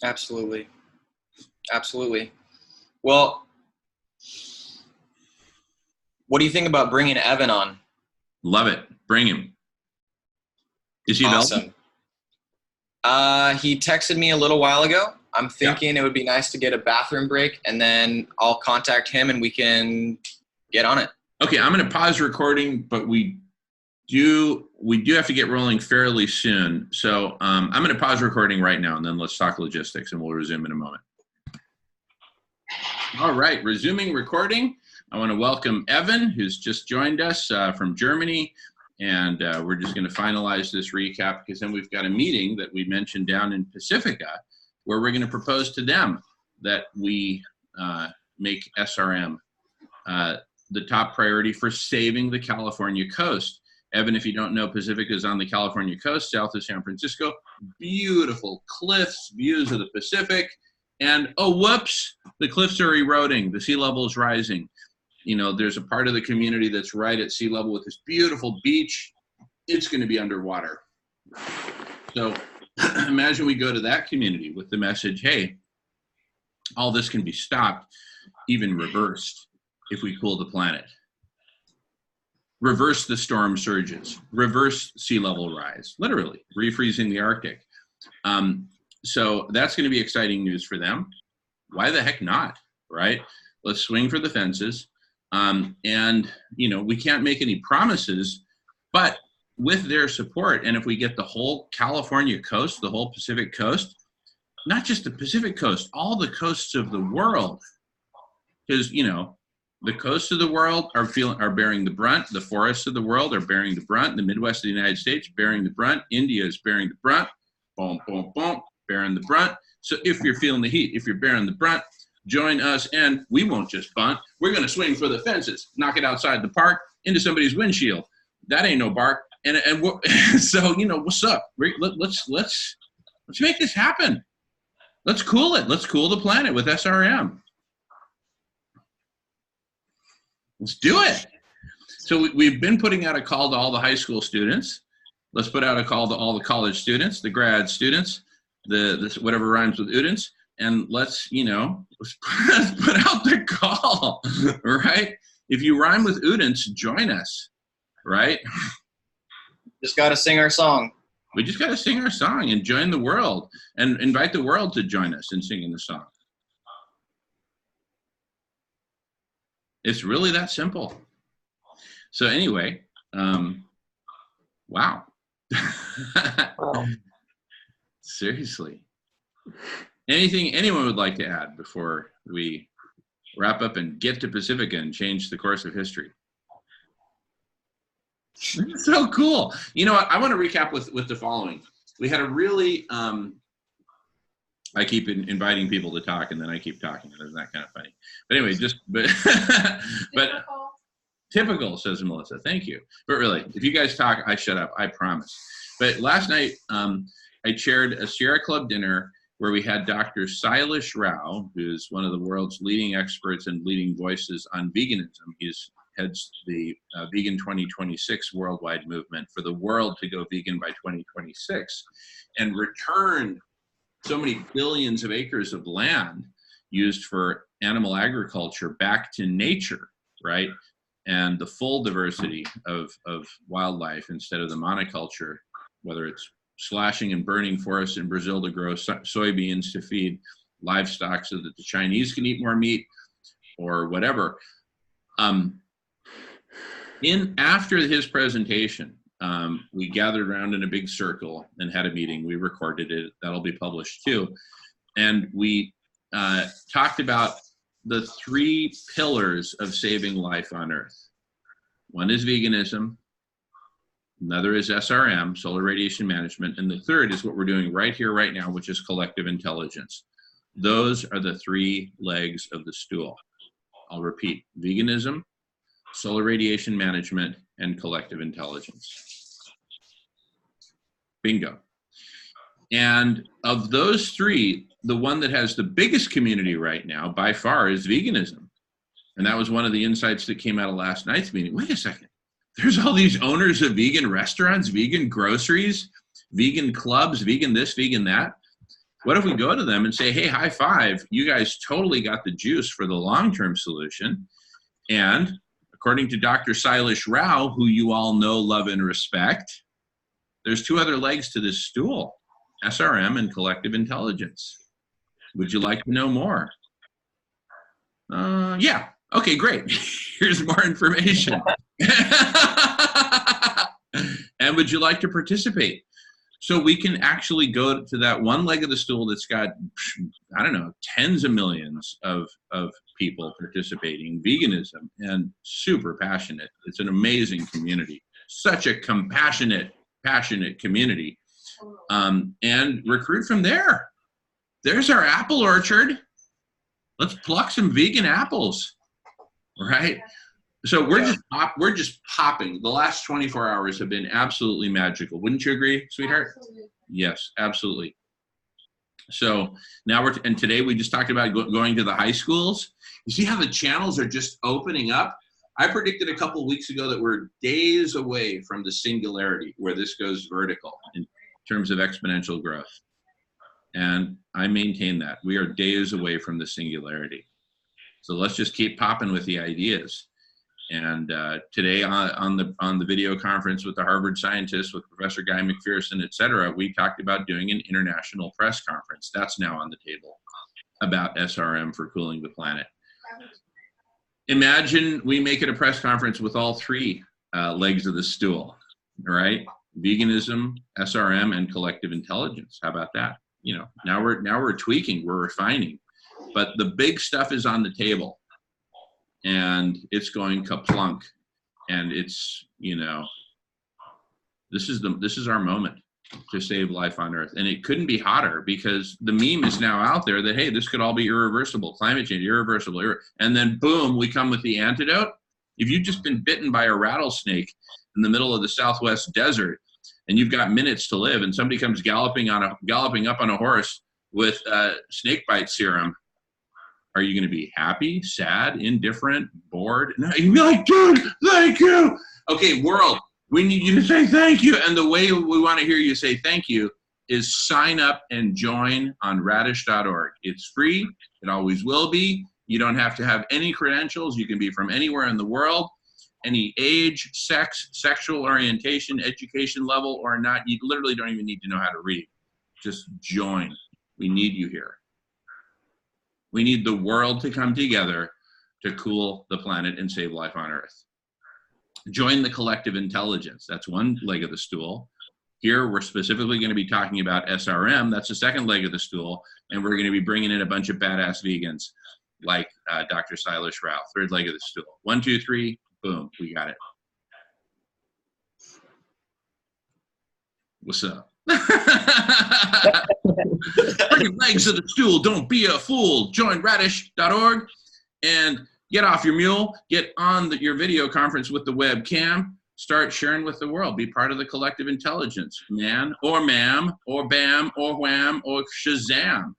S3: Absolutely. Absolutely. Well, what do you think about bringing Evan on?
S1: Love it. Bring him. Is he available?
S3: Awesome. He texted me a little while ago. I'm thinking it would be nice to get a bathroom break, and then I'll contact him and we can get on it.
S1: Okay, I'm going to pause recording, but we do have to get rolling fairly soon. So I'm going to pause recording right now, and then let's talk logistics, and we'll resume in a moment. All right, resuming recording. I want to welcome Evan, who's just joined us from Germany, and we're just going to finalize this recap because then we've got a meeting that we mentioned down in Pacifica where we're going to propose to them that we make SRM the top priority for saving the California coast. Evan, if you don't know, Pacifica is on the California coast, south of San Francisco. Beautiful cliffs, views of the Pacific. And, oh, whoops, the cliffs are eroding. The sea level is rising. You know, there's a part of the community that's right at sea level with this beautiful beach. It's going to be underwater. So imagine we go to that community with the message, hey, all this can be stopped, even reversed, if we cool the planet. Reverse the storm surges, reverse sea level rise, literally refreezing the Arctic. So that's going to be exciting news for them. Why the heck not, right? Let's swing for the fences. And, you know, we can't make any promises, but with their support, and if we get the whole California coast, the whole Pacific coast, not just the Pacific coast, all the coasts of the world, because, you know, the coasts of the world are bearing the brunt. The forests of the world are bearing the brunt. The Midwest of the United States bearing the brunt. India is bearing the brunt. Boom, boom, boom, bearing the brunt. So if you're feeling the heat, if you're bearing the brunt, join us, and we won't just bunt. We're going to swing for the fences, knock it outside the park, into somebody's windshield. That ain't no bark. And so, you know, what's up? Let's make this happen. Let's cool it. Let's cool the planet with SRM. Let's do it. So we've been putting out a call to all the high school students. Let's put out a call to all the college students, the grad students, the whatever rhymes with udents, and let's put out the call, right? If you rhyme with udents, join us, right?
S3: Just got to sing our song.
S1: We just got to sing our song and join the world and invite the world to join us in singing the song. It's really that simple. So anyway, wow. Seriously. Anything anyone would like to add before we wrap up and get to Pacifica and change the course of history? So cool. You know what? I want to recap with the following. We had a really, I keep inviting people to talk and then I keep talking. Isn't that kind of funny? But anyway, but typical, says Melissa. Thank you. But really, if you guys talk, I shut up. I promise. But last night, I chaired a Sierra Club dinner where we had Dr. Sailesh Rao, who's one of the world's leading experts and leading voices on veganism. He's heads the Vegan 2026 worldwide movement for the world to go vegan by 2026, and returned so many billions of acres of land used for animal agriculture back to nature, right? And the full diversity of wildlife instead of the monoculture, whether it's slashing and burning forests in Brazil to grow soybeans to feed livestock so that the Chinese can eat more meat or whatever. After his presentation, we gathered around in a big circle and had a meeting. We recorded it. That'll be published too. And we talked about the 3 pillars of saving life on Earth. One is veganism. Another is SRM, solar radiation management. And the third is what we're doing right here, right now, which is collective intelligence. Those are the 3 legs of the stool. I'll repeat: veganism, solar radiation management, and collective intelligence. Bingo. And of those 3, the one that has the biggest community right now by far is veganism. And that was one of the insights that came out of last night's meeting. Wait a second. There's all these owners of vegan restaurants, vegan groceries, vegan clubs, vegan this, vegan that. What if we go to them and say, hey, high five, you guys totally got the juice for the long-term solution. And according to Dr. Sailesh Rao, who you all know, love, and respect, there's 2 other legs to this stool: SRM and collective intelligence. Would you like to know more? Yeah. Okay, great. Here's more information. And would you like to participate? So we can actually go to that one leg of the stool that's got, I don't know, tens of millions of people participating, veganism, and super passionate. It's an amazing community. Such a compassionate, passionate community. And recruit from there. there's our apple orchard. Let's pluck some vegan apples, right? So we're just popping. The last 24 hours have been absolutely magical. Wouldn't you agree, sweetheart?
S5: Absolutely.
S1: Yes, absolutely. So now and today we just talked about going to the high schools. You see how the channels are just opening up? I predicted a couple of weeks ago that we're days away from the singularity where this goes vertical in terms of exponential growth. And I maintain that. We are days away from the singularity. So let's just keep popping with the ideas. And today on the video conference with the Harvard scientists, with Professor Guy McPherson, et cetera, we talked about doing an international press conference. That's now on the table about SRM for cooling the planet. Imagine we make it a press conference with all three legs of the stool, right? Veganism, SRM, and collective intelligence. How about that? You know, now we're tweaking, we're refining, but the big stuff is on the table. And it's going kaplunk, and it's, you know, this is our moment to save life on Earth, and it couldn't be hotter because the meme is now out there that, hey, this could all be irreversible, climate change, irreversible, and then boom, we come with the antidote. If you've just been bitten by a rattlesnake in the middle of the Southwest desert, and you've got minutes to live, and somebody comes galloping up on a horse with snake bite serum. Are you going to be happy, sad, indifferent, bored? No, you'd be like, dude, thank you. Okay, world, we need you to say thank you. And the way we want to hear you say thank you is sign up and join on radish.org. It's free. It always will be. You don't have to have any credentials. You can be from anywhere in the world, any age, sex, sexual orientation, education level or not. You literally don't even need to know how to read. Just join. We need you here. We need the world to come together to cool the planet and save life on Earth. Join the collective intelligence. That's one leg of the stool. Here, we're specifically going to be talking about SRM. That's the second leg of the stool. And we're going to be bringing in a bunch of badass vegans like Dr. Silas Rao. Third leg of the stool. 1, 2, 3, boom, we got it. What's up? Legs of the stool, don't be a fool. Join radish.org and get off your mule. Get on your video conference with the webcam. Start sharing with the world. Be part of the collective intelligence, man or ma'am or bam or wham or shazam.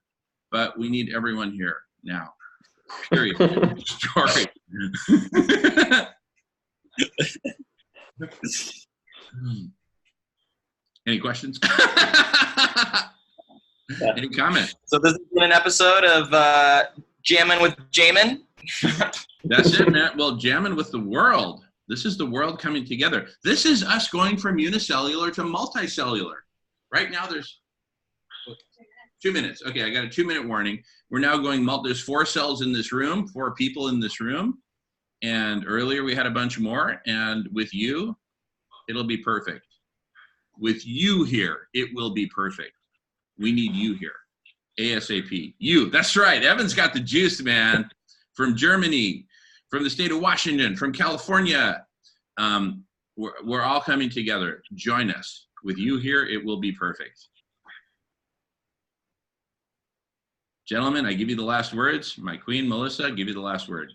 S1: But we need everyone here now. Period. Story. Any questions? Any comment?
S3: So this has been an episode of Jammin' with Jamen.
S1: That's it, man. Well, jamming with the world. This is the world coming together. This is us going from unicellular to multicellular. Right now there's 2 minutes. Okay, I got a 2-minute warning. We're now going there's 4 cells in this room, 4 people in this room. And earlier we had a bunch more. And with you, it'll be perfect. With you here, it will be perfect. We need you here. ASAP. You. That's right. Evan's got the juice, man. From Germany, from the state of Washington, from California. We're all coming together. Join us. With you here, it will be perfect. Gentlemen, I give you the last words. My queen, Melissa, give you the last word.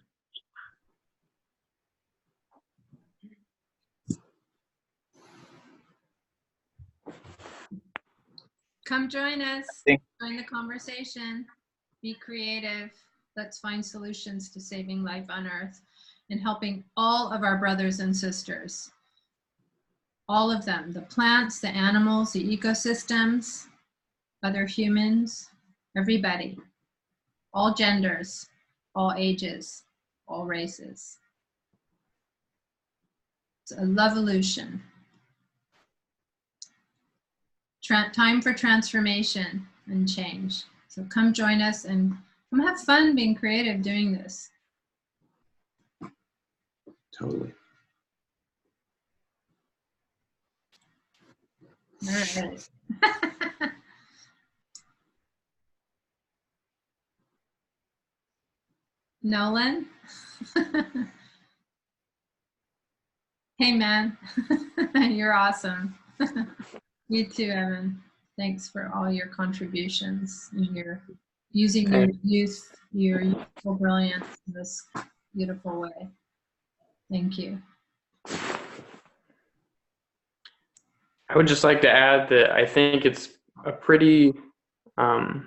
S5: Come join us. Join the conversation. Be creative. Let's find solutions to saving life on Earth and helping all of our brothers and sisters. All of them, the plants, the animals, the ecosystems, other humans, everybody. All genders, all ages, all races. It's a lovevolution. Time for transformation and change. So come join us and come have fun being creative doing this.
S1: Totally.
S5: All right. Nolan? Hey, man. You're awesome. You too, Evan. Thanks for all your contributions and your using your youth, your youthful brilliance in this beautiful way. Thank you.
S6: I would just like to add that I think it's a pretty, I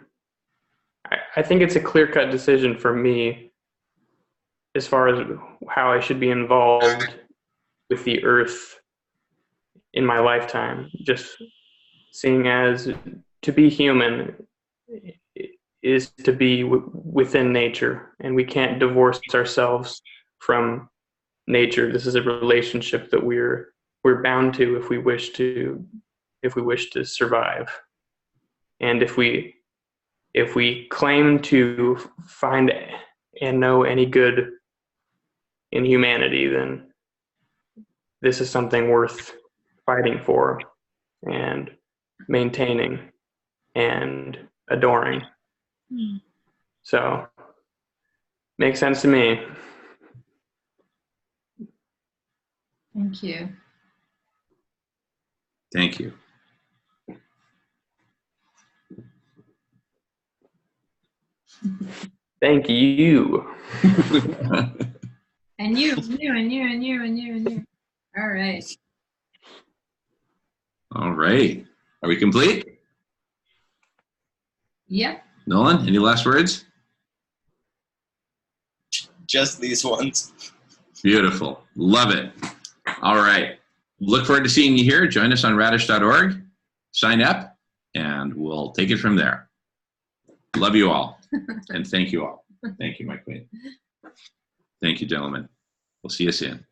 S6: think it's a clear-cut decision for me as far as how I should be involved with the earth in my lifetime. Just seeing as to be human is to be within nature, and we can't divorce ourselves from nature. This is a relationship that we're bound to if we wish to survive. And if we claim to find and know any good in humanity, then this is something worth fighting for and maintaining and adoring. So, makes sense to me.
S5: Thank you.
S1: Thank you.
S6: Thank you.
S5: And you. All right.
S1: All right. Are we complete?
S5: Yep.
S1: Nolan, any last words?
S3: Just these ones.
S1: Beautiful. Love it. All right. Look forward to seeing you here. Join us on radish.org. Sign up, and we'll take it from there. Love you all. And thank you all. Thank you, my queen. Thank you, gentlemen. We'll see you soon.